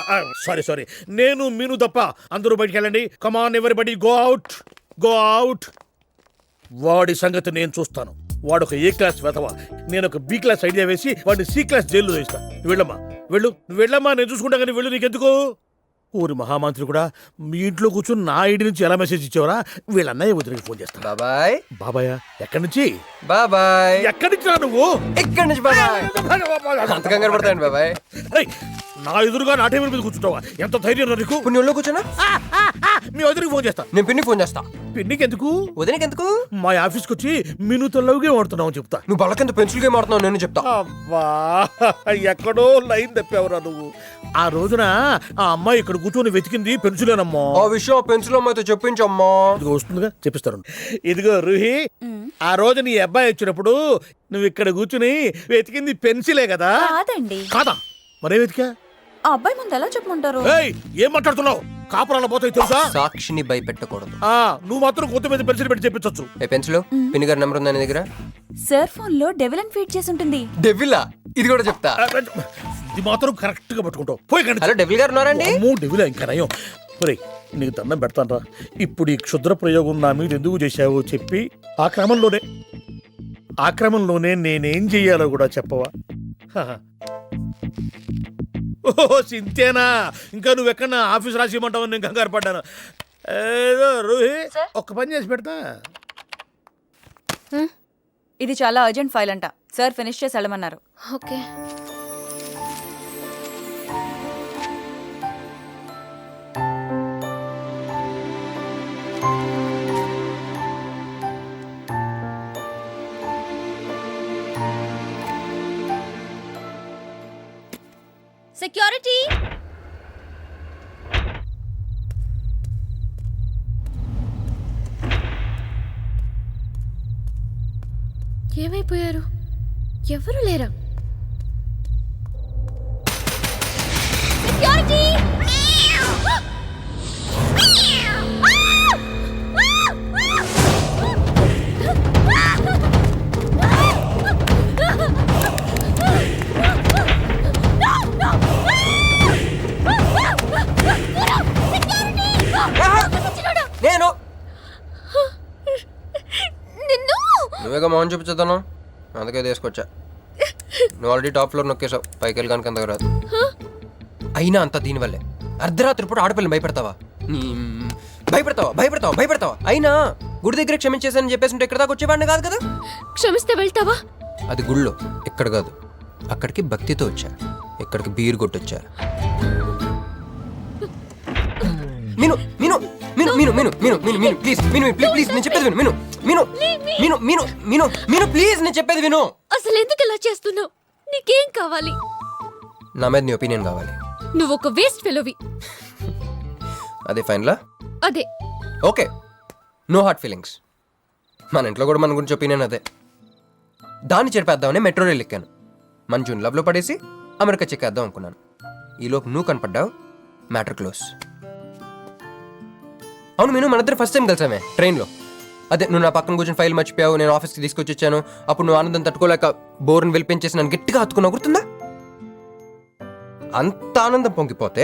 సారీ, నేను మీను తప్ప అందరూ బయటికి వెళ్ళండి. Come on everybody, go out, go out. వాడి సంగతి నేను చూస్తాను. వాడు ఒక ఏ క్లాస్ వెధవ, నేను ఒక బి క్లాస్ ఐడియా వేసి వాడిని సి క్లాస్ జైల్లో వేస్తాను. వెళ్ళమ్మా, వెళ్ళమ్మా, నేను చూసుకుంటా. కానీ వెళ్ళు, నీకెందుకు? ఊరి మహామంత్రి కూడా మీ ఇంట్లో కూర్చొని నా ఐడి నుంచి ఎలా మెసేజ్ ఇచ్చేవరా? వీళ్ళన్నయ్య వదిలికి ఫోన్ చేస్తాను. బాబాయ్. బాబాయ్ ఎక్కడి నుంచి? బాబాయ్. ఎక్కడి నుంచి రా నువ్వు? ఇక్కడి నుంచి బాబాయ్. అంత కంగారు పడతాయండి బాబాయ్. నా ఎదురుగా నా టేబుల్ మీద కూర్చుంటావా? ఎంత ధైర్యం నీకు? ఇప్పుడు నీ ఒళ్ళో కూర్చున్నా? మీ వదిలికి ఫోన్ చేస్తా. నేను పిన్ని ఫోన్ చేస్తా. పిన్నికి ఎందుకు? వదినకి ఎందుకు? మా ఆఫీస్కి వచ్చి మీనుతో లవ్ గేమ్ ఆడుతున్నావు చెప్తా. నువ్వు బళ్ళకింత పెన్సిల్ గేమ్ ఆడుతున్నావు నేను చెప్తా. అబ్బా ఎక్కడో లైన్ తప్పావురా నువ్వు. ఆ రోజున ఆ అమ్మాయి ఇక్కడ కూర్చొని వెతికింది పెన్సిలేనమ్మా. ఆ విషయం ఆ పెన్సిల్ అమ్మాయితో చెప్పించమ్మా. ఇదిగో వస్తుందిగా, చెప్పిస్తాను. ఇదిగో రూహి, ఆ రోజు నీ అబ్బాయి వచ్చినప్పుడు నువ్వు ఇక్కడ కూర్చుని వెతికింది పెన్సిలే కదా? కాదండి. కాదా? మరే వెతికా? ఆ అబ్బాయి ముందు ఎలా చెప్పమంటారు? ఏయ్, ఏం మాట్లాడుతున్నావు? కాపురాల పోతాయి తెలుసా? సాక్షిని భయపెట్టకూడదు. నువ్వు మాత్రం కొత్త మీద పెన్సిల్ పెట్టి చెప్పించొచ్చు. ఏ పెన్సిల్ పిన్ని గారి నెంబర్ ఉందా నీ దగ్గర? సార్ ఫోన్ లో డెవిల్ అని ఫీడ్ చేసి ఉంటుంది. డెవిలా? ఇది కూడా చెప్తా. ఇది మాత్రం కరెక్ట్ గా పట్టుకుంటావు. పోయి కండి. హలో డెవిల్ గారు ఉన్నారండి? డెవిల్ ఇంకా నయం. ఒరేయ్, నీకు దండం పెడతాను రా. ఇప్పుడు ఈ క్షుద్ర ప్రయోగం నా మీద ఎందుకు చేశావో చెప్పి ఆ క్రమంలోనే నేనేం చెయ్యాలో కూడా చెప్పవా? ఓహో సింతేనా? ఇంకా నువ్వెక్కడ ఆఫీస్ రాసిమంటావు? నేను కంగారు పడ్డాను. ఏదో రూహి, ఒక్క పని చేసి పెడతా. ఇది చాలా అర్జెంట్ ఫైల్ అంట. సార్ ఫినిష్ చేసి వెళ్ళమన్నారు. ఓకే. సెక్యూరిటీ. ఏమైపోయారు? ఎవరు లేరా? సెక్యూరిటీ. నేను నిన్ను నువ్వేగా మౌన్ చూపించదాను, అందుకే తీసుకొచ్చా. నువ్వు ఆల్రెడీ టాప్ ఫ్లోర్ నొక్కేసావు, పైకి వెళ్ళడానికి అంతగా రాదు. అయినా అంతా దీనివల్లే. అర్ధరాత్రి పూట ఆడపిల్లని భయపెడతావా? భయపెడతావా? అయినా గుడి దగ్గర క్షమించేసానని చెప్పేసి ఉంటే ఇక్కడ దాకా వచ్చేవాడిని కాదు కదా. క్షమిస్తే వెళ్తావా? అది గుళ్ళో, ఇక్కడ కాదు. అక్కడికి భక్తితో వచ్చా, ఇక్కడికి బీరు కొట్టొచ్చా. మీను మీను మీను మీను మీను మీను మీను మీను ప్లీజ్ మీను ప్లీజ్ నేను చెప్పేది విను. మీను మీను మీను మీను మీను మీను ప్లీజ్ నేను చెప్పేది విను. అసలు ఎందుకు ఇలా చేస్తున్నావు? నీకేం కావాలి? నా మీద నీ ఒపీనియన్ కావాలి. నువ్వు ఒక వేస్ట్ ఫెలోవి. అదే ఫైనలా? అదే. Okay, no heart feelings. మన ఇంట్లో కూడా మన గురించి ఒపీనియన్ అదే. దాన్ని చెరిపేద్దామని మెట్రో రైల్ ఎక్కాను. మంజుని లవ్లో పడేసి అమెరికా చెక్కేద్దాం అనుకున్నాను. ఈలోపు నువ్వు కనపడ్డావు, మ్యాటర్ క్లోజ్. అవును మీను, మన ఇద్దరు ఫస్ట్ టైం కలిసామే ట్రైన్లో. అదే నువ్వు నా పక్కన కూర్చొని ఫైల్ మర్చిపోయావు, నేను ఆఫీస్కి తీసుకొచ్చి వచ్చాను. అప్పుడు నువ్వు ఆనందం తట్టుకోలేక బోర్ని వెళ్ళిపించేసి నన్ను గట్టిగా హత్తుకున్నావు, గుర్తుందా? అంత ఆనందం పొంగిపోతే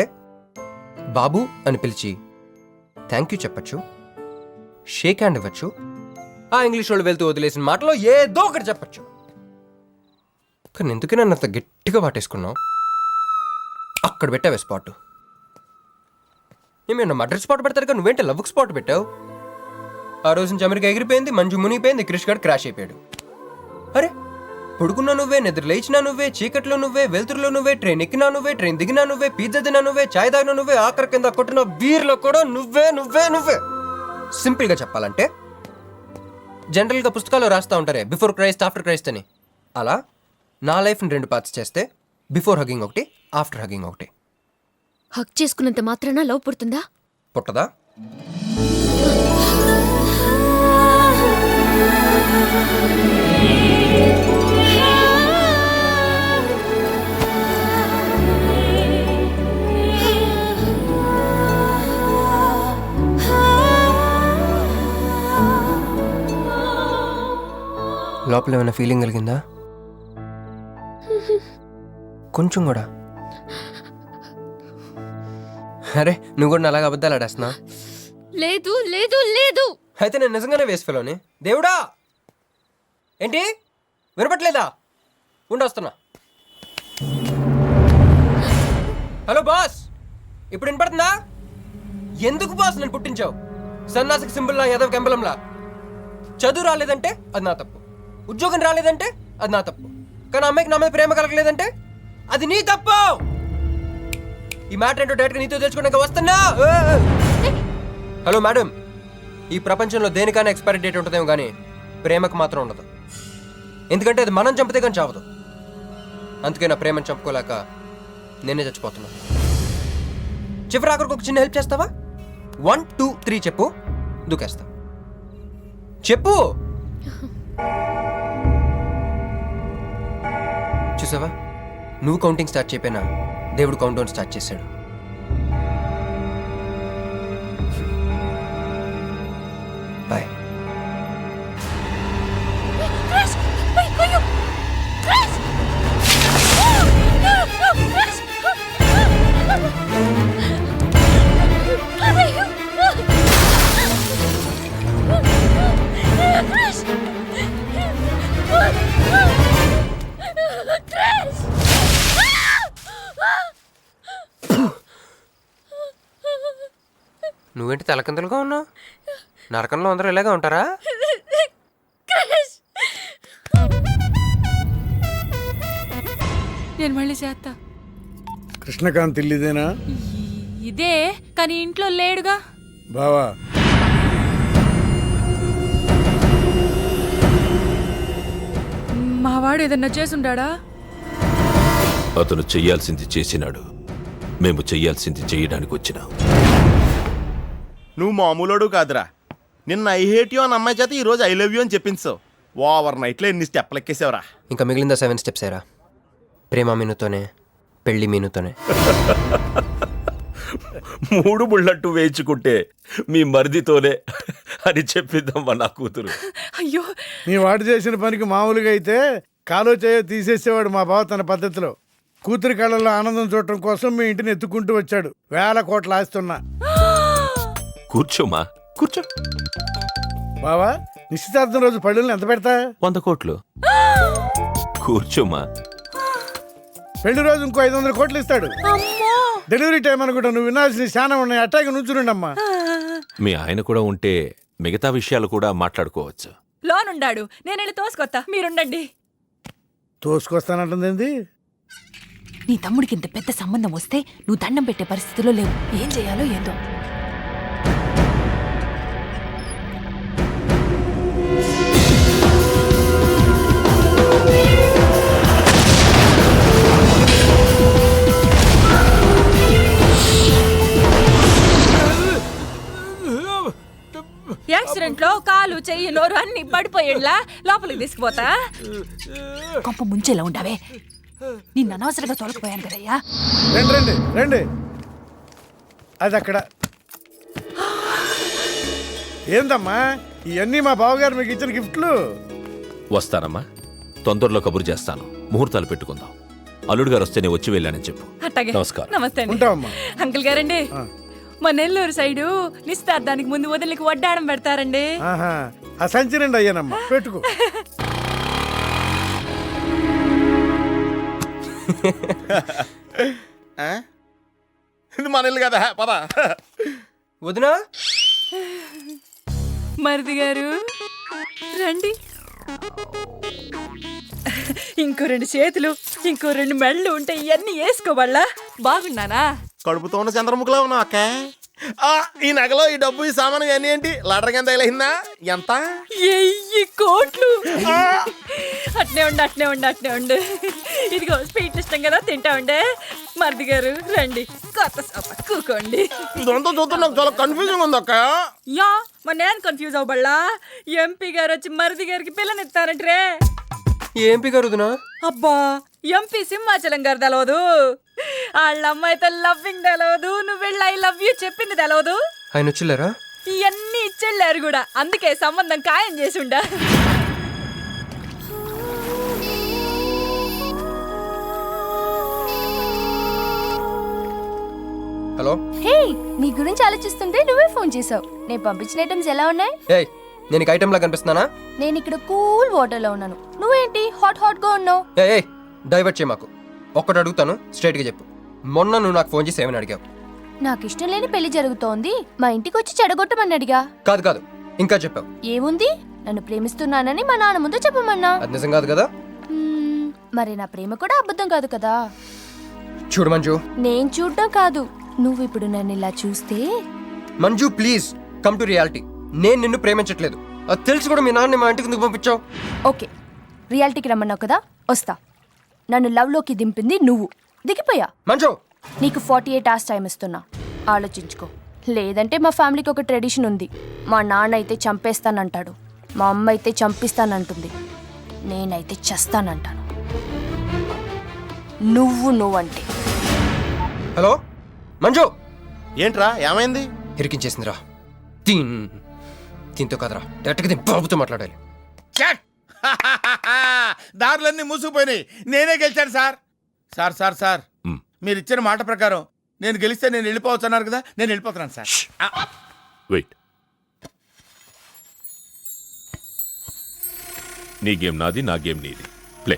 బాబు అని పిలిచి థ్యాంక్ యూ చెప్పచ్చు, షేక్ హ్యాండ్ ఇవ్వచ్చు, ఆ ఇంగ్లీష్ వాళ్ళు వెళ్తూ వదిలేసిన మాటలో ఏదో ఒకటి చెప్పచ్చు. కానీ ఎందుకే నన్ను అంత గట్టిగా వాటేసుకున్నావు? అక్కడ పెట్టావే స్పాట్. నేమేమన్నా మర్డర్ స్పాట్ పెడతారు కదా, నువ్వేంటే లవ్కి స్పాట్ పెట్టావు. ఆ రోజు నుంచి అమెరికా ఎగిరిపోయింది, మంజు మునిగిపోయింది, క్రిష్ గారు క్రాష్ అయిపోయాడు. అరే పడుకున్నా నువ్వే, నిద్ర లేచినా నువ్వే, చీకట్లో నువ్వే, వెలుతురులో నువ్వే, ట్రైన్ ఎక్కినా నువ్వే, ట్రైన్ దిగినా నువ్వే, పిజ్జా తినా నువ్వే, చాయ్ తాగినా నువ్వే, ఆఖరి కింద కొట్టిన బీర్లో కూడా నువ్వే నువ్వే నువ్వే. సింపుల్గా చెప్పాలంటే జనరల్గా పుస్తకాల్లో రాస్తూ ఉంటారే బిఫోర్ క్రైస్ట్ ఆఫ్టర్ క్రైస్ట్ అని, అలా నా లైఫ్ని 2 పార్ట్స్ చేస్తే బిఫోర్ హగ్గింగ్ ఒకటి, ఆఫ్టర్ హగ్గింగ్ ఒకటి. హక్ చేసుకున్నంత మాత్రాన లవ్ పుడుతుందా? పుట్టదా? లోపల ఏమైనా ఫీలింగ్ కలిగిందా? కొంచెం కూడా? అరే నువ్వు కూడా అలాగే అబద్ధాలు ఆడేస్తున్నా? లేదు లేదు లేదు. అయితే నేను నిజంగానే వేస్ట్ ఫెలోని. దేవుడా, ఏంటి వినపట్లేదా? ఉండొస్తున్నా. హలో బాస్, ఇప్పుడు వినపడుతుందా? ఎందుకు బాస్ నన్ను పుట్టించావు? సన్నాసికి సింబల్లా, యాదవ్ కెంబలంలా. చదువు రాలేదంటే అది నా తప్పు, ఉద్యోగం రాలేదంటే అది నా తప్పు, కానీ అమ్మాయికి నా మీద ప్రేమ కలగలేదంటే అది నీ తప్పు. ఈ మ్యాటర్ ఏంటో డైరెక్ట్గా నీతో తెలుసుకోవడానికి వస్తున్నా. హలో మేడం, ఈ ప్రపంచంలో దేనికైనా ఎక్స్పైరీ డేట్ ఉంటుందేమో కానీ ప్రేమకు మాత్రం ఉండదు. ఎందుకంటే అది మనం చంపితే కానీ చావదు. అందుకే నా ప్రేమను చంపుకోలేక నేనే చచ్చిపోతున్నా. చివరి ఆఖరికి ఒక చిన్న హెల్ప్ చేస్తావా? 1 2 3 చెప్పు, దూకేస్తా. చెప్పు. చూసావా, నువ్వు కౌంటింగ్ స్టార్ట్ చేయపోయినా దేవుడు కౌంట్ డౌన్ స్టార్ట్ చేశాడు. బాయ్. నువ్వేంటి తలకిందులుగా ఉన్నావు? నరకంలో అందరూ ఇలాగే ఉంటారా? నేను మళ్ళీ చేస్తా. కృష్ణకాంత్ ఇల్లుదేనా? ఇదే, కానీ ఇంట్లో లేడుగా. బావా, మావాడు ఏదన్నా చేసుంటాడా? అతను చెయ్యాల్సింది చేసినాడు. మేము చెయ్యాల్సింది చేయడానికి వచ్చినాం. నువ్వు మామూలుడు కాదురా. నిన్న ఐ హేట్ యూ అని అమ్మాయి చేత ఈరోజు ఐ లవ్ యూ అని చెప్పించావు. ఓవర్ నైట్లో ఎన్ని స్టెప్లు ఎక్కేసావురా. ఇంకా మిగిలిందా 7 స్టెప్స్ ఏరా? ప్రేమ మీనుతోనే, పెళ్లి మీనుతోనే. 3 బుల్లట్టు వేయించుకుంటే మీ మరిదితోనే అని చెప్పిద్దమ్మా నా కూతురు. అయ్యో, నీ వాడు చేసిన పనికి మామూలుగా అయితే కాలో చేయో తీసేసేవాడు మా బావ తన పద్ధతిలో. కూతురి కళ్ళల్లో ఆనందం చూడటం కోసం మీ ఇంటిని ఎత్తుకుంటూ వచ్చాడు. 1000 కోట్లు ఆస్తున్నా. కూర్చోమా, కూర్చో. బావా, నిశ్చితార్థం రోజు పళ్ళుల్ని ఎంత పెడతా? 100 కోట్లు. కూర్చోమా. పెళ్లి రోజు ఇంకో 500 కోట్లు ఇస్తాడు. డెలివరీ టైం అనుకుంటా. నువ్వు వినాల్సిన చాలా ఉన్నాయి. అట్టాగే నుంచుండమ్మా. మీ ఆయన కూడా ఉంటే మిగతా విషయాలు కూడా మాట్లాడుకోవచ్చు. లోనుండాడు, నేను వెళ్ళి తోసుకొత్తా, మీరుండండి. తోసుకొస్తానంటుంది. నీ తమ్ముడికి ఇంత పెద్ద సంబంధం వస్తే నువ్వు దండం పెట్టే పరిస్థితిలో లేవు. ఏం చేయాలో ఏందో. యాక్సిడెంట్ లో కాలు, చెయ్యి, నోరు అన్ని పడిపోయేలా లోపలికి తీసుకుపోతా. కొంప ముంచేలా ఉండవే. నిన్న అనవసరంగా తొలగిపోయాను కదయ్యా. రండి రండి రండి. అది అక్కడ. ఏందమ్మా ఇవన్నీ మా బావగారు మీకు ఇచ్చిన గిఫ్ట్లు? వస్తానమ్మా, తొందరలో కబురు చేస్తాను. ముహూర్తాలు పెట్టుకుందాం. అల్లుడు గారు వస్తేనే వచ్చి వెళ్ళానని చెప్పు. అట్టాగే. నమస్కారం. నమస్తే అండి. ఉంటావమ్మా. అంకుల్ గారండి, మా నెల్లూరు సైడు నిశ్చితార్థానికి ముందు వదిలికి వడ్డాడం పెడతారండి. ఆ సంచి నిండి అయ్యానమ్మా, పెట్టుకో. ఇది మన ఇల్లు కదా, పద. వదినా, మరిది గారు రండి. ఇంకో 2 చేతులు, ఇంకో 2 మెళ్ళు ఉంటే ఇవన్నీ వేసుకోవాళ్ళ. బాగున్నానా? కడుపుతో ఉన్న చంద్రముఖిలో ఉన్నావు అక్క. ఈ నగలో ఈ డబ్బు ఈ సామాను ఇవన్నీ ఏంటి? లడర్ కింద తగిలిందా? ఎంత? 1000 కోట్లు. అట్నే ఉండు, అట్నే ఉండు, అట్నే ఉండు. ఇదిగో స్వీట్ ఇష్టం కదా, తింటా ఉండే. మరిది గారు రండి, కొత్త సోఫా కూకోండి. ఇదంతా చూస్తే నాకు చాలా కన్ఫ్యూజింగ్ ఉంది అక్క. యా, మరి నేను కన్ఫ్యూజ్ అవ్వబల్లా. ఎంపీ గారు వచ్చి మరిది గారికి పిల్లనిస్తారంట్రే. ఎంపీ గారు వదినా? అబ్బా, ఎంపీ సింహాచలం గారు తెలవదు. వాళ్ళ అమ్మాయితో లవ్వింగ్ తెలవదు. నువ్వు వెళ్ళి ఐ లవ్ యూ చెప్పింది తెలవదు. ఆయన వచ్చిల్లారా? ఇవన్నీ ఇచ్చెళ్ళారు కూడా. అందుకే సంబంధం ఖాయం చేసి ఉండా. హలో. హే, నీ గురించి ఆలోచిస్తుంటే నువ్వే ఫోన్ చేసావు. నేను పంపించిన ఐటమ్స్ ఎలా ఉన్నాయి? ఏయ్, నేను నీకు ఐటమ్ లా కనిపిస్తున్నానా? నేను ఇక్కడ కూల్ వాటర్ లో ఉన్నాను. నువ్వేంటి హాట్ హాట్ గా ఉన్నావు? ఏయ్, డైవర్ట్ చేయ మాకు. ఒక్కటి అడుగుతాను, స్ట్రైట్ గా చెప్పు. మొన్న నువ్వు నాకు ఫోన్ చేసి ఏమని అడిగావు? నాకు ఇష్టం లేని పెళ్లి జరుగుతోంది, మా ఇంటికి వచ్చి చెడగొట్టమని అడిగా. కాదు కాదు, ఇంకా చెప్పావు. ఏముంది, నన్ను ప్రేమిస్తున్నానని మా నాన్న ముందు చెప్పమన్నా. అది నిజం కాదు కదా? మరి నా ప్రేమ కూడా అబద్ధం కాదు కదా. చూడు మంజు. నేను చూడడం కాదు, నువ్వు ఇప్పుడు నన్ను ఇలా చూస్తే. Manju please come to reality. నేను నిన్ను ప్రేమించట్లేదు. అది తెలిసి కూడా మీ నాన్న మా ఇంటికి ఎందుకు పంపించావు? ఓకే, రియాలిటీకి రమ్మన్నావు కదా, వస్తా. నన్ను లవ్లోకి దింపింది నువ్వు, దిగిపోయా. మంజు నీకు 48 hours టైం ఇస్తున్నా, ఆలోచించుకో. లేదంటే మా ఫ్యామిలీకి ఒక ట్రెడిషన్ ఉంది. మా నాన్న అయితే చంపేస్తానంటాడు, మా అమ్మ అయితే చంపిస్తానంటుంది, నేనైతే చస్తానంటాను. నువ్వంటే. హలో మంజు. ఏంట్రా ఏమైంది? ఇరికించేసిందిరా. దీంతో కదరా, డైరెక్ట్గా దీని బాబుతో మాట్లాడాలి. దారులన్నీ మూసుకుపోయినాయి. నేనే గెలిచాను సార్. సార్ సార్ సార్ మీరు ఇచ్చిన మాట ప్రకారం నేను గెలిస్తే నేను వెళ్ళిపోవచ్చు అన్నారు కదా, నేను వెళ్ళిపోతున్నాను సార్. వెయిట్. నీ గేమ్ నాది, నా గేమ్ నీది. ప్లే.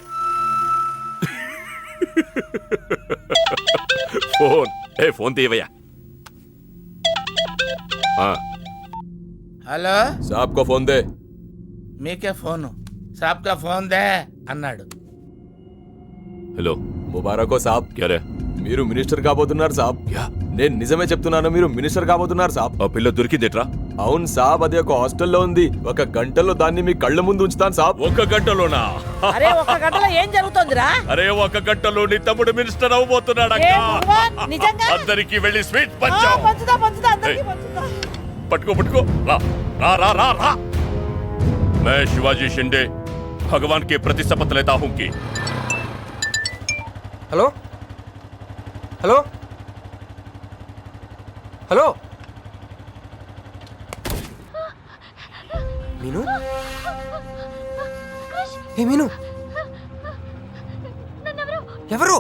ఫోన్ తీయవయ్యా. హలో సాబ్ కో ఫోన్ దే. మీకే ఫోను. సాబ్ కా ఫోన్ దే అన్నాడు. హలో ముబారకో సాబ్. క్యారే? మీరు మినిస్టర్ కాబోతున్నారు సాబ్. నేను నిజమే చెప్తున్నాను, మీరు మినిస్టర్ కాబోతున్నారు సాబ్. ఆ పిల్ల దొరికిందేట్రా? అవును సాబ్, అది ఒక హాస్టల్లో ఉంది. 1 గంటలో దాన్ని మీ కళ్ళ ముందు ఉంచుతాను సాబ్. 1 గంటలోనా? అరే 1 గంటలో ఏం జరుగుతోందిరా? అరే 1 గంటలో నీ తమ్ముడు మినిస్టర్ అవబోతున్నాడు. నిజంగా అందరికి వెళ్ళి స్వీట్ పంచావు. పంచుదా అందరికీ పంచుదా. పట్టుకో రా రా రా రా రా. मैं शिवाजी शिंदे भगवान के प्रति शपथ लेता हूं कि. హలో హలో హలో మీను. ఏ మీను, ఎవరు?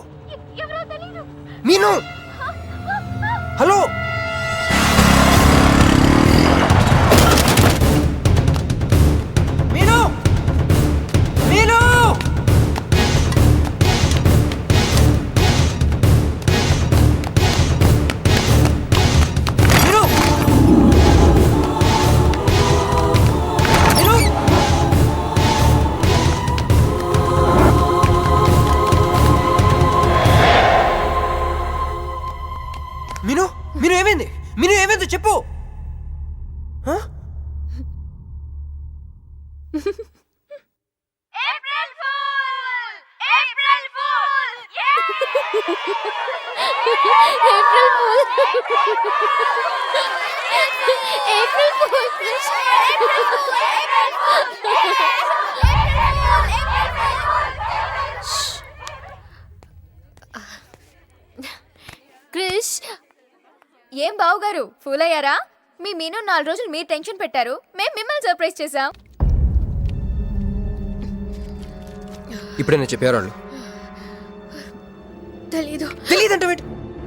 మీను, హలో. మీను, మీను. మీను ఏమైంది? మీను ఏమైంది చెప్పు. క్రిష్, ఏం బావుగారు ఫూల్ అయ్యారా? మీ మీను 4 రోజులు మీరు టెన్షన్ పెట్టారు, మేము మిమ్మల్ని సర్ప్రైజ్ చేసాం. ఇప్పుడే నేను చెప్పారు వాళ్ళు.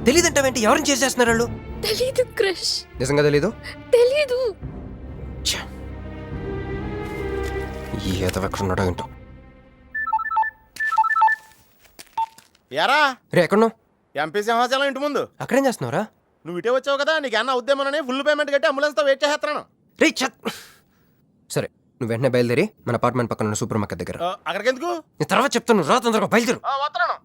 తెలీదంటావేంటి? ఎవరిని చేసేస్తున్నారు వాళ్ళు? తెలీదు క్రిష్, నిజంగా తెలీదు. ఈ ఏదో ఎక్కడ ఉన్నాడో ఏంటో. యారా రే ఎక్కడున్నావు? ఎంపీ సింహాచలం ఇంటి ముందు. అక్కడేం చేస్తున్నావురా? నువ్వు ఇటే వచ్చావు కదా, నీకు అన్న ఉద్యమనని ఫుల్ పేమెంట్ కట్టి అంబులెన్స్తో వెయిట్ చేస్తున్నాను. రే సరే, నువ్వు వెంటనే బయలుదేరి మన అపార్ట్మెంట్ పక్కన ఉన్న సూపర్ మార్కెట్ దగ్గర. అక్కడికి ఎందుకు? నేను తర్వాత చెప్తాను, రా తొందరగా బయలుదేరు. వస్తున్నాను.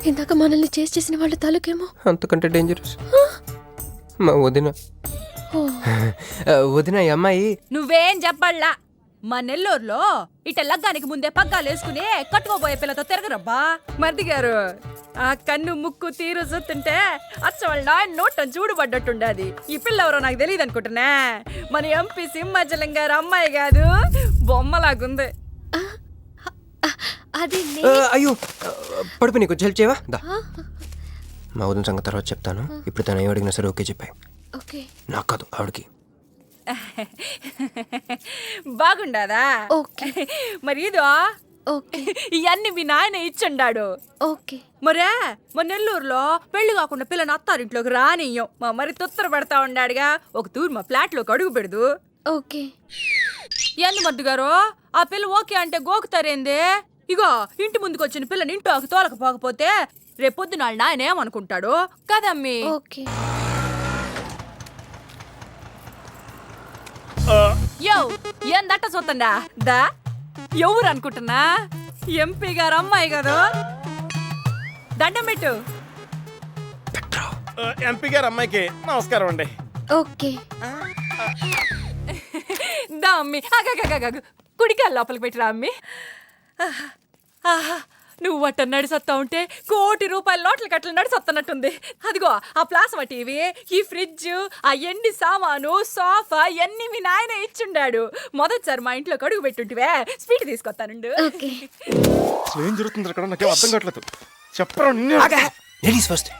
ఇందాక మనల్ని చేసిన వాళ్ళ తాలూకేమో అంతకంటే డేంజరస్. మా వదిన. వదిన ఈ అమ్మాయి. నువ్వేం చెప్పాలా? మా నెల్లూరులో ఇట లగ్గానికి ముందే పగ్గాలు వేసుకుని కట్టుకోబోయే పిల్లతో తిరగరబ్బా. మరిది గారు, ఆ కన్ను ముక్కు తీరు చూస్తుంటే అచ్చ వాళ్ళ నోటం చూడుబడ్డట్టుండది. ఈ పిల్ల ఎవరో నాకు తెలియదు అనుకుంటున్నా. మన ఎంపీ సింహాచలం గారు అమ్మాయి కాదు, బొమ్మలాగుంది. అయ్యో పడుపు, నీకు హెల్ప్ చేయవా? దా. మా వదిన సంగతి తర్వాత చెప్తాను. ఇప్పుడు తను ఏం అడిగినా సరే ఓకే చెప్పాయి. నాకు కాదు, ఆవిడకి. బాగుండాదా? మరి ఇదో ఇవన్నీ మీ నాయన ఇచ్చుండాడు. మరే మా నెల్లూరులో పెళ్లి కాకుండా పిల్లని అత్తారింట్లోకి రానియ్యం. మా మరి తొత్తర పడతా ఉండాడుగా, ఒక తూరు మా ఫ్లాట్ లోకి అడుగు పెడదు. ఎందు మద్దు గారు, ఆ పిల్ల ఓకే అంటే గోకుతారేందే? ఇగో ఇంటి ముందుకు వచ్చిన పిల్లని ఇంట్లోకి తోలకపోకపోతే రేపొద్దున వాళ్ళ నాయన ఏమనుకుంటాడు కదమ్మి? ఓకే. యో ఏందట్ట చూతండా దా ఎవరు అనుకుంటున్నా? ఎంపీ గారు అమ్మాయి కదా. దండం పెట్టు. ఎంపీ గారు అమ్మాయికి నమస్కారం అండి. ఓకే. దా అమ్మి. కుడికాయ లోపలికి పెట్టిరా అమ్మి. నువ్వు అట్ట నడిసొత్తా ఉంటే ₹1 కోటి నోట్ల కట్టలు నడిసొత్తనట్టుంది. అదిగో ఆ ప్లాస్మా టీవీ, ఈ ఫ్రిడ్జ్, ఆ ఎండి సామాను, సోఫా ఎన్ని మీ నాయన ఇచ్చుండాడు. మొదటిసారి మా ఇంట్లో కడుగు పెట్టుంటివే, స్వీట్ తీసుకొస్తానుండు. ఏం జరుగుతుంది అక్కడ? నాకేం అర్థం కావట్లేదు. చెప్పరా. Ladies first.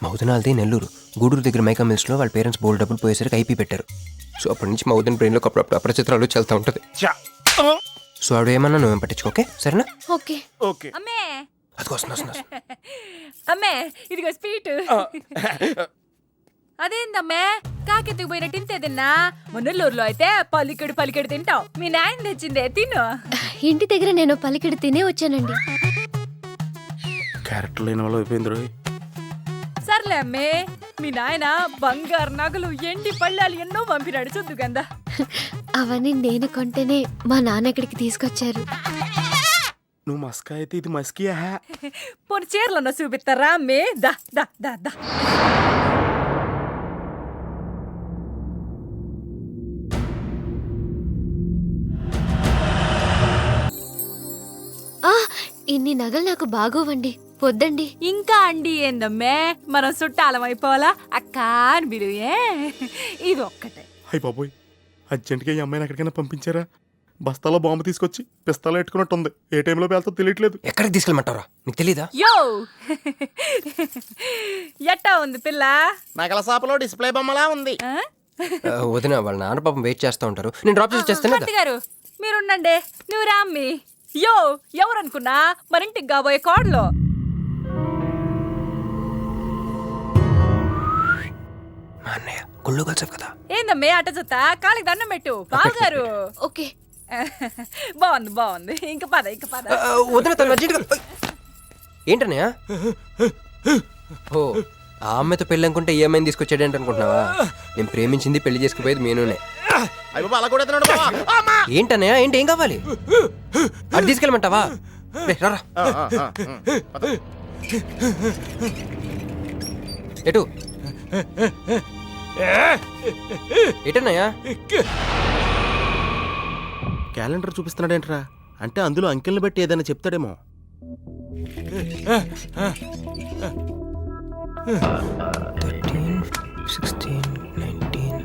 మౌదనాల్ది నెల్లూరు. గూడూరు దగ్గర మైకా మిల్స్లో వాళ్ళ పేరెంట్స్ బోల్డ్ డబ్బులు పోయేసరికి ఐపీ పెట్టారు. సో అప్పటి నుంచి మౌదన్ బ్రెయిన్లో అప్పుడప్పుడు అపరిచిత్రాలు చల్తా ఉంటుంది. సో ఆవిడ ఏమన్నా నువ్వేం పట్టించుకోకే, సరేనా? ఓకే. ఓకే. అమ్మే అది వస్తున్నా. అమ్మే ఇదిగో స్వీట్. అదేందమ్మే కాకెత్తుకు పోయినట్టు ఇంతే తిన్నా? మున్నెల్లూరులో అయితే పలికెడు తింటావు. మీ నాయన తెచ్చిందే తిను. ఇంటి దగ్గర నేను పలికిడి తినే వచ్చానండి. క్యారెక్టర్ లేని వాళ్ళు అయిపోయింది. సర్లే అమ్మే, మీ నాయన బంగారు నగలు, ఎండి పళ్ళాలు ఎన్నో పంపినాడు చూద్దు గందా. అవన్నీ నేను కొంటేనే మా నాన్న ఇక్కడికి తీసుకొచ్చారు. నువ్వు మస్కా అయితే ఇది మస్కియా? పోనీ చీరలన్నా చూపిస్తారా అమ్మే? దా దా దా దా. ఇన్ని నగలు నాకు బాగోవండి, వద్దండి. ఇంకా అండి ఏందమ్మే, మనం చుట్టాలం అయిపోవాలా? అక్క అని బిలువే. ఇది ఒక్కటే. అయ్యి బాబోయ్, అర్జెంట్గా ఈ అమ్మాయిని ఎక్కడికైనా పంపించారా? బస్తాలో బాంబు తీసుకొచ్చి పిస్తాలో ఎట్టుకున్నట్టుంది. ఏ టైంలో వెళ్తా తెలియట్లేదు. ఎక్కడికి తీసుకెళ్ళమంటారా? నీకు తెలీదా? యో ఎట్టా ఉంది పిల్ల? నగల షాపులో డిస్ప్లే బొమ్మలా ఉంది. వదిన వాళ్ళ నాన్న పాపం వెయిట్ చేస్తూ ఉంటారు. నేను డ్రాప్ చేసి చేస్తాను గారు. మీరుండండి, నువ్వు రామ్మి. యో ఎవరనుకున్నా మరింటికి కాబోయే కోడలో. మా అన్నయ్య గుళ్ళు కలిసావు కదా. ఏందమ్మే అట్ట చూస్తా? కాలికి దండం పెట్టు బావగారు. ఓకే. బాగుంది. ఇంక పద. వదిన తను అర్జెంట్గా. ఏంటన్నయ్య? ఓ ఆ అమ్మాయితో పెళ్ళి అనుకుంటే ఏ అమ్మాయిని తీసుకొచ్చాడేంటి అనుకుంటున్నావా? నేను ప్రేమించింది పెళ్లి చేసుకుపోయేది మీనునే. ఏంటన్నయ్య? ఏంటి ఏం కావాలి? అది తీసుకెళ్ళమంటావా? రారా. ఎటు ఏటన్నయ్యా? క్యాలెండర్ చూపిస్తున్నాడేంట్రా? అంటే అందులో అంకెల్ని బట్టి ఏదైనా చెప్తాడేమో. 13, 16, 19,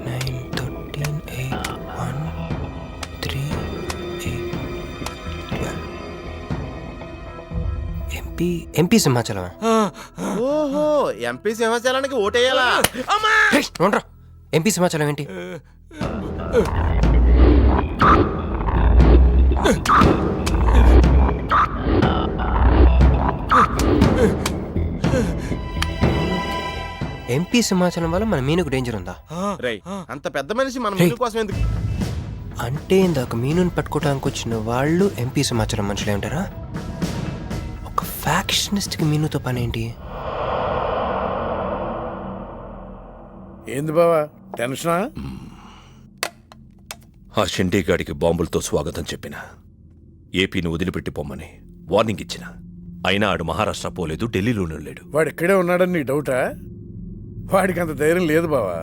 9, 13, 8, 1, 3, 8, 12. ఎంపీ సింహాచలం. ఓహో, ఎంపీ సింహాచలానికి ఓటేయాలా? ఎంపీ సింహాచలం ఏంటి? ఎంపీ సింహాచలం వల్ల మన మీనుకు డేంజర్ ఉందా? అంత పెద్ద మనిషి మన మీను కోసం ఎందుకు? అంటే ఇందాక మీనుని పట్టుకోవడానికి వచ్చిన వాళ్ళు ఎంపీ సింహాచలం మనుషులే ఉంటారా? ఒక ఫ్యాక్షనిస్ట్ కి మీనుతో పని ఏంటి? ఏంది బావా టెన్షనా? ఆ షిండేగాడికి బాంబులతో స్వాగతం చెప్పిన, ఏపీని వదిలిపెట్టి పొమ్మని వార్నింగ్ ఇచ్చిన. అయినా ఆడు మహారాష్ట్ర పోలేదు, ఢిల్లీలోనూ లేడు. వాడు ఇక్కడే ఉన్నాడని నీ డౌటా? వాడికి అంత ధైర్యం లేదు బావా.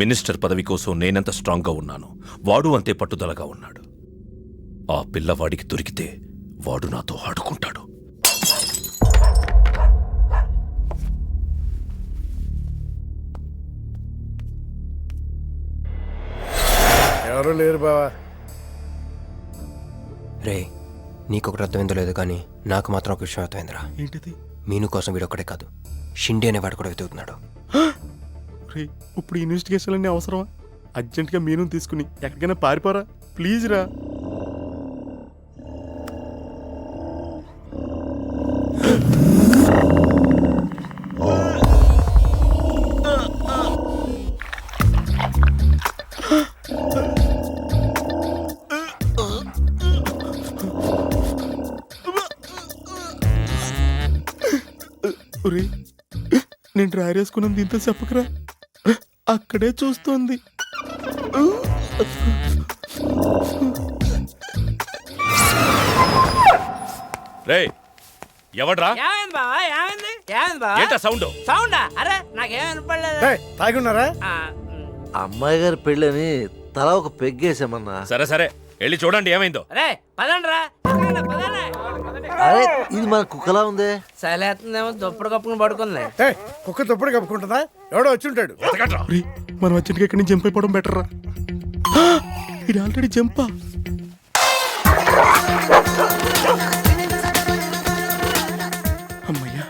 మినిస్టర్ పదవి కోసం నేనెంత స్ట్రాంగ్గా ఉన్నాను, వాడు అంతే పట్టుదలగా ఉన్నాడు. ఆ పిల్లవాడికి దొరికితే వాడు నాతో ఆడుకుంటాడు. ఎవరూ లేరు బావా. రే, నీకొకటి అర్థమైందో లేదు కానీ నాకు మాత్రం ఒక విషయం అర్థమైందిరా. ఏంటిది? మీను కోసం వీడొక్కడే కాదు, షిండే అనేవాడు కూడా వెతుకుతున్నాడు. ఇప్పుడు ఇన్వెస్టిగేషన్ అన్నీ అవసరమా? అర్జెంట్గా మీను తీసుకుని ఎక్కడికైనా పారిపోరా ప్లీజ్ రా. నేను డ్రైర్ వేసుకున్నాను దీంతో చెప్పకరా. అక్కడే చూస్తోంది. రే ఎవడ్రా ఏమైంది బావా ఏమైంది ఏమైంది బావా ఏంటా సౌండ్? సౌండా అరే నాకేం వినపడలేదు తాగున్నారా? అమ్మాయి గారి పెళ్ళని తల ఒక పెగ్గేసామన్నా. సరే సరే వెళ్ళి చూడండి ఏమైందో. రే పదండ్రా అరే ఇది మన కుక్కలా ఉంది. సలేతుందేమో దుప్పుడు కప్పుకుని పడుకుంది. కుక్క దుప్పుడు కప్పుకుంటుందా? ఎవడో వచ్చి ఉంటాడు. మనం వచ్చి ఇక్కడి నుంచి జంప్ అయిపోవడం బెటర్ రా. ఇది ఆల్రెడీ జంపా. అమ్మయ్యా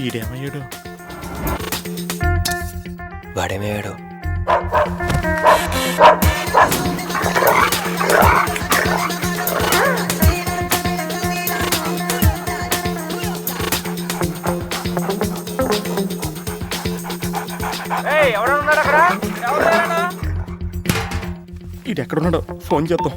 ఈడేమయ్యాడు. వాడేమయ్యాడు? ఈడు ఎక్కడున్నాడో ఫోన్ చేద్దాం.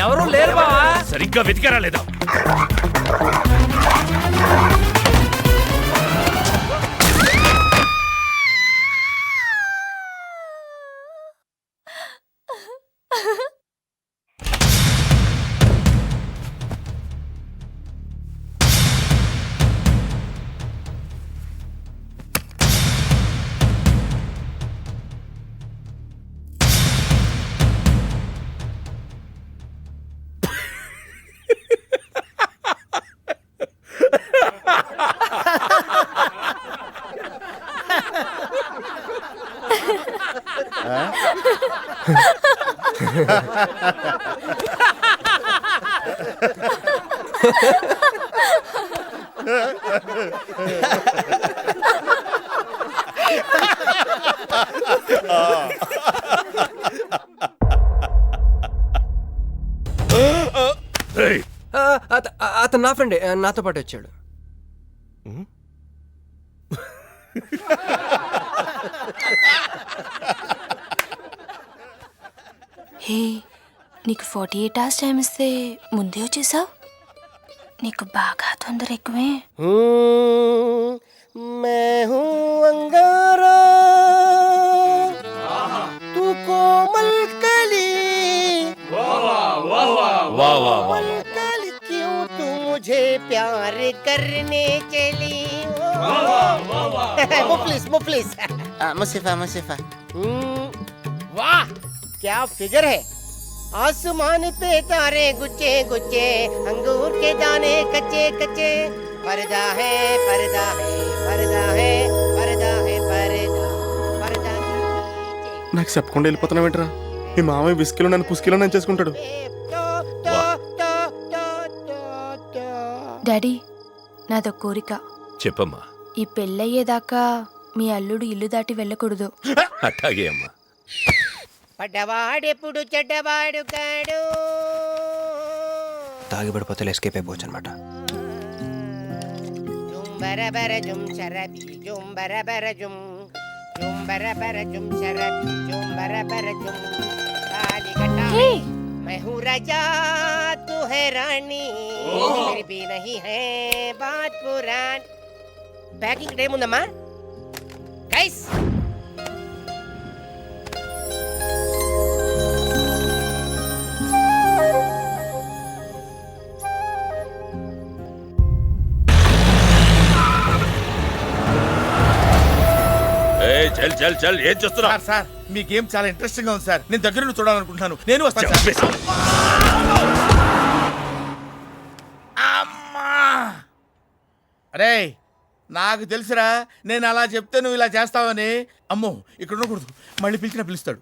ఎవరు లేరు బావా. సరిగ్గా వెతికారా లేదా? అతను నా ఫ్రెండే, నాతో పాటు వచ్చాడు. హే, నీకు 48 hours టైం ఇస్తే ముందే వచ్చేసావు. నీకు బాగా తొందర ఎక్కువే. मैं हूँ अंगारा तू कोमल कली कोमल कली क्यों तू मुझे प्यार करने चली मुफलिस मुसीफा वाह क्या फिगर है. आसमान पे तारे गुच्चे गुच्चे अंगूर के दाने कच्चे कच्चे पर्दा है पर्दा है पर्दा है पर्दा है पर्दा पर्दा. నాకు చెప్పకుండా వెళ్ళిపోతున్నావేంట్రా? మీ మామయ్య విస్కీలో నన్ను పుస్కీలో నన్ను చేసుకుంటాడు. డాడీ, నాదో కోరిక. చెప్పమ్మా. ఈ పెళ్ళయ్యేదాకా మీ అల్లుడు ఇల్లు దాటి వెళ్ళకూడదు. అట్టాగే అమ్మా. పడ్డవాడెప్పుడు చెడ్డవాడు కాడు. తాగి పడిపోతే ఎస్కేప్ అయిపోవచ్చు అనమాట. జుంబరబర జుం శరబి జుంబరబర జుం జుంబరబర జుం శరబి జుంబరబర జుం కాలికటా मैं हूँ राजा तू है रानी फिर भी नहीं है बात पुरानी. ప్యాకింగ్ టైం ఉందమ్మా గైస్. చల్ చల్ చల్ ఏం చేస్తున్నా? సార్ మీ గేమ్ చాలా ఇంట్రెస్టింగ్ గా ఉంది సార్. నేను దగ్గర నుండి చూడాలనుకుంటున్నాను. నేను వస్తాను. అమ్మా అరే నాకు తెలుసురా, నేను అలా చెప్తే నువ్వు ఇలా చేస్తావని. అమ్మో ఇక్కడ ఉండకూడదు, మళ్ళీ పిలిచినా పిలుస్తాడు.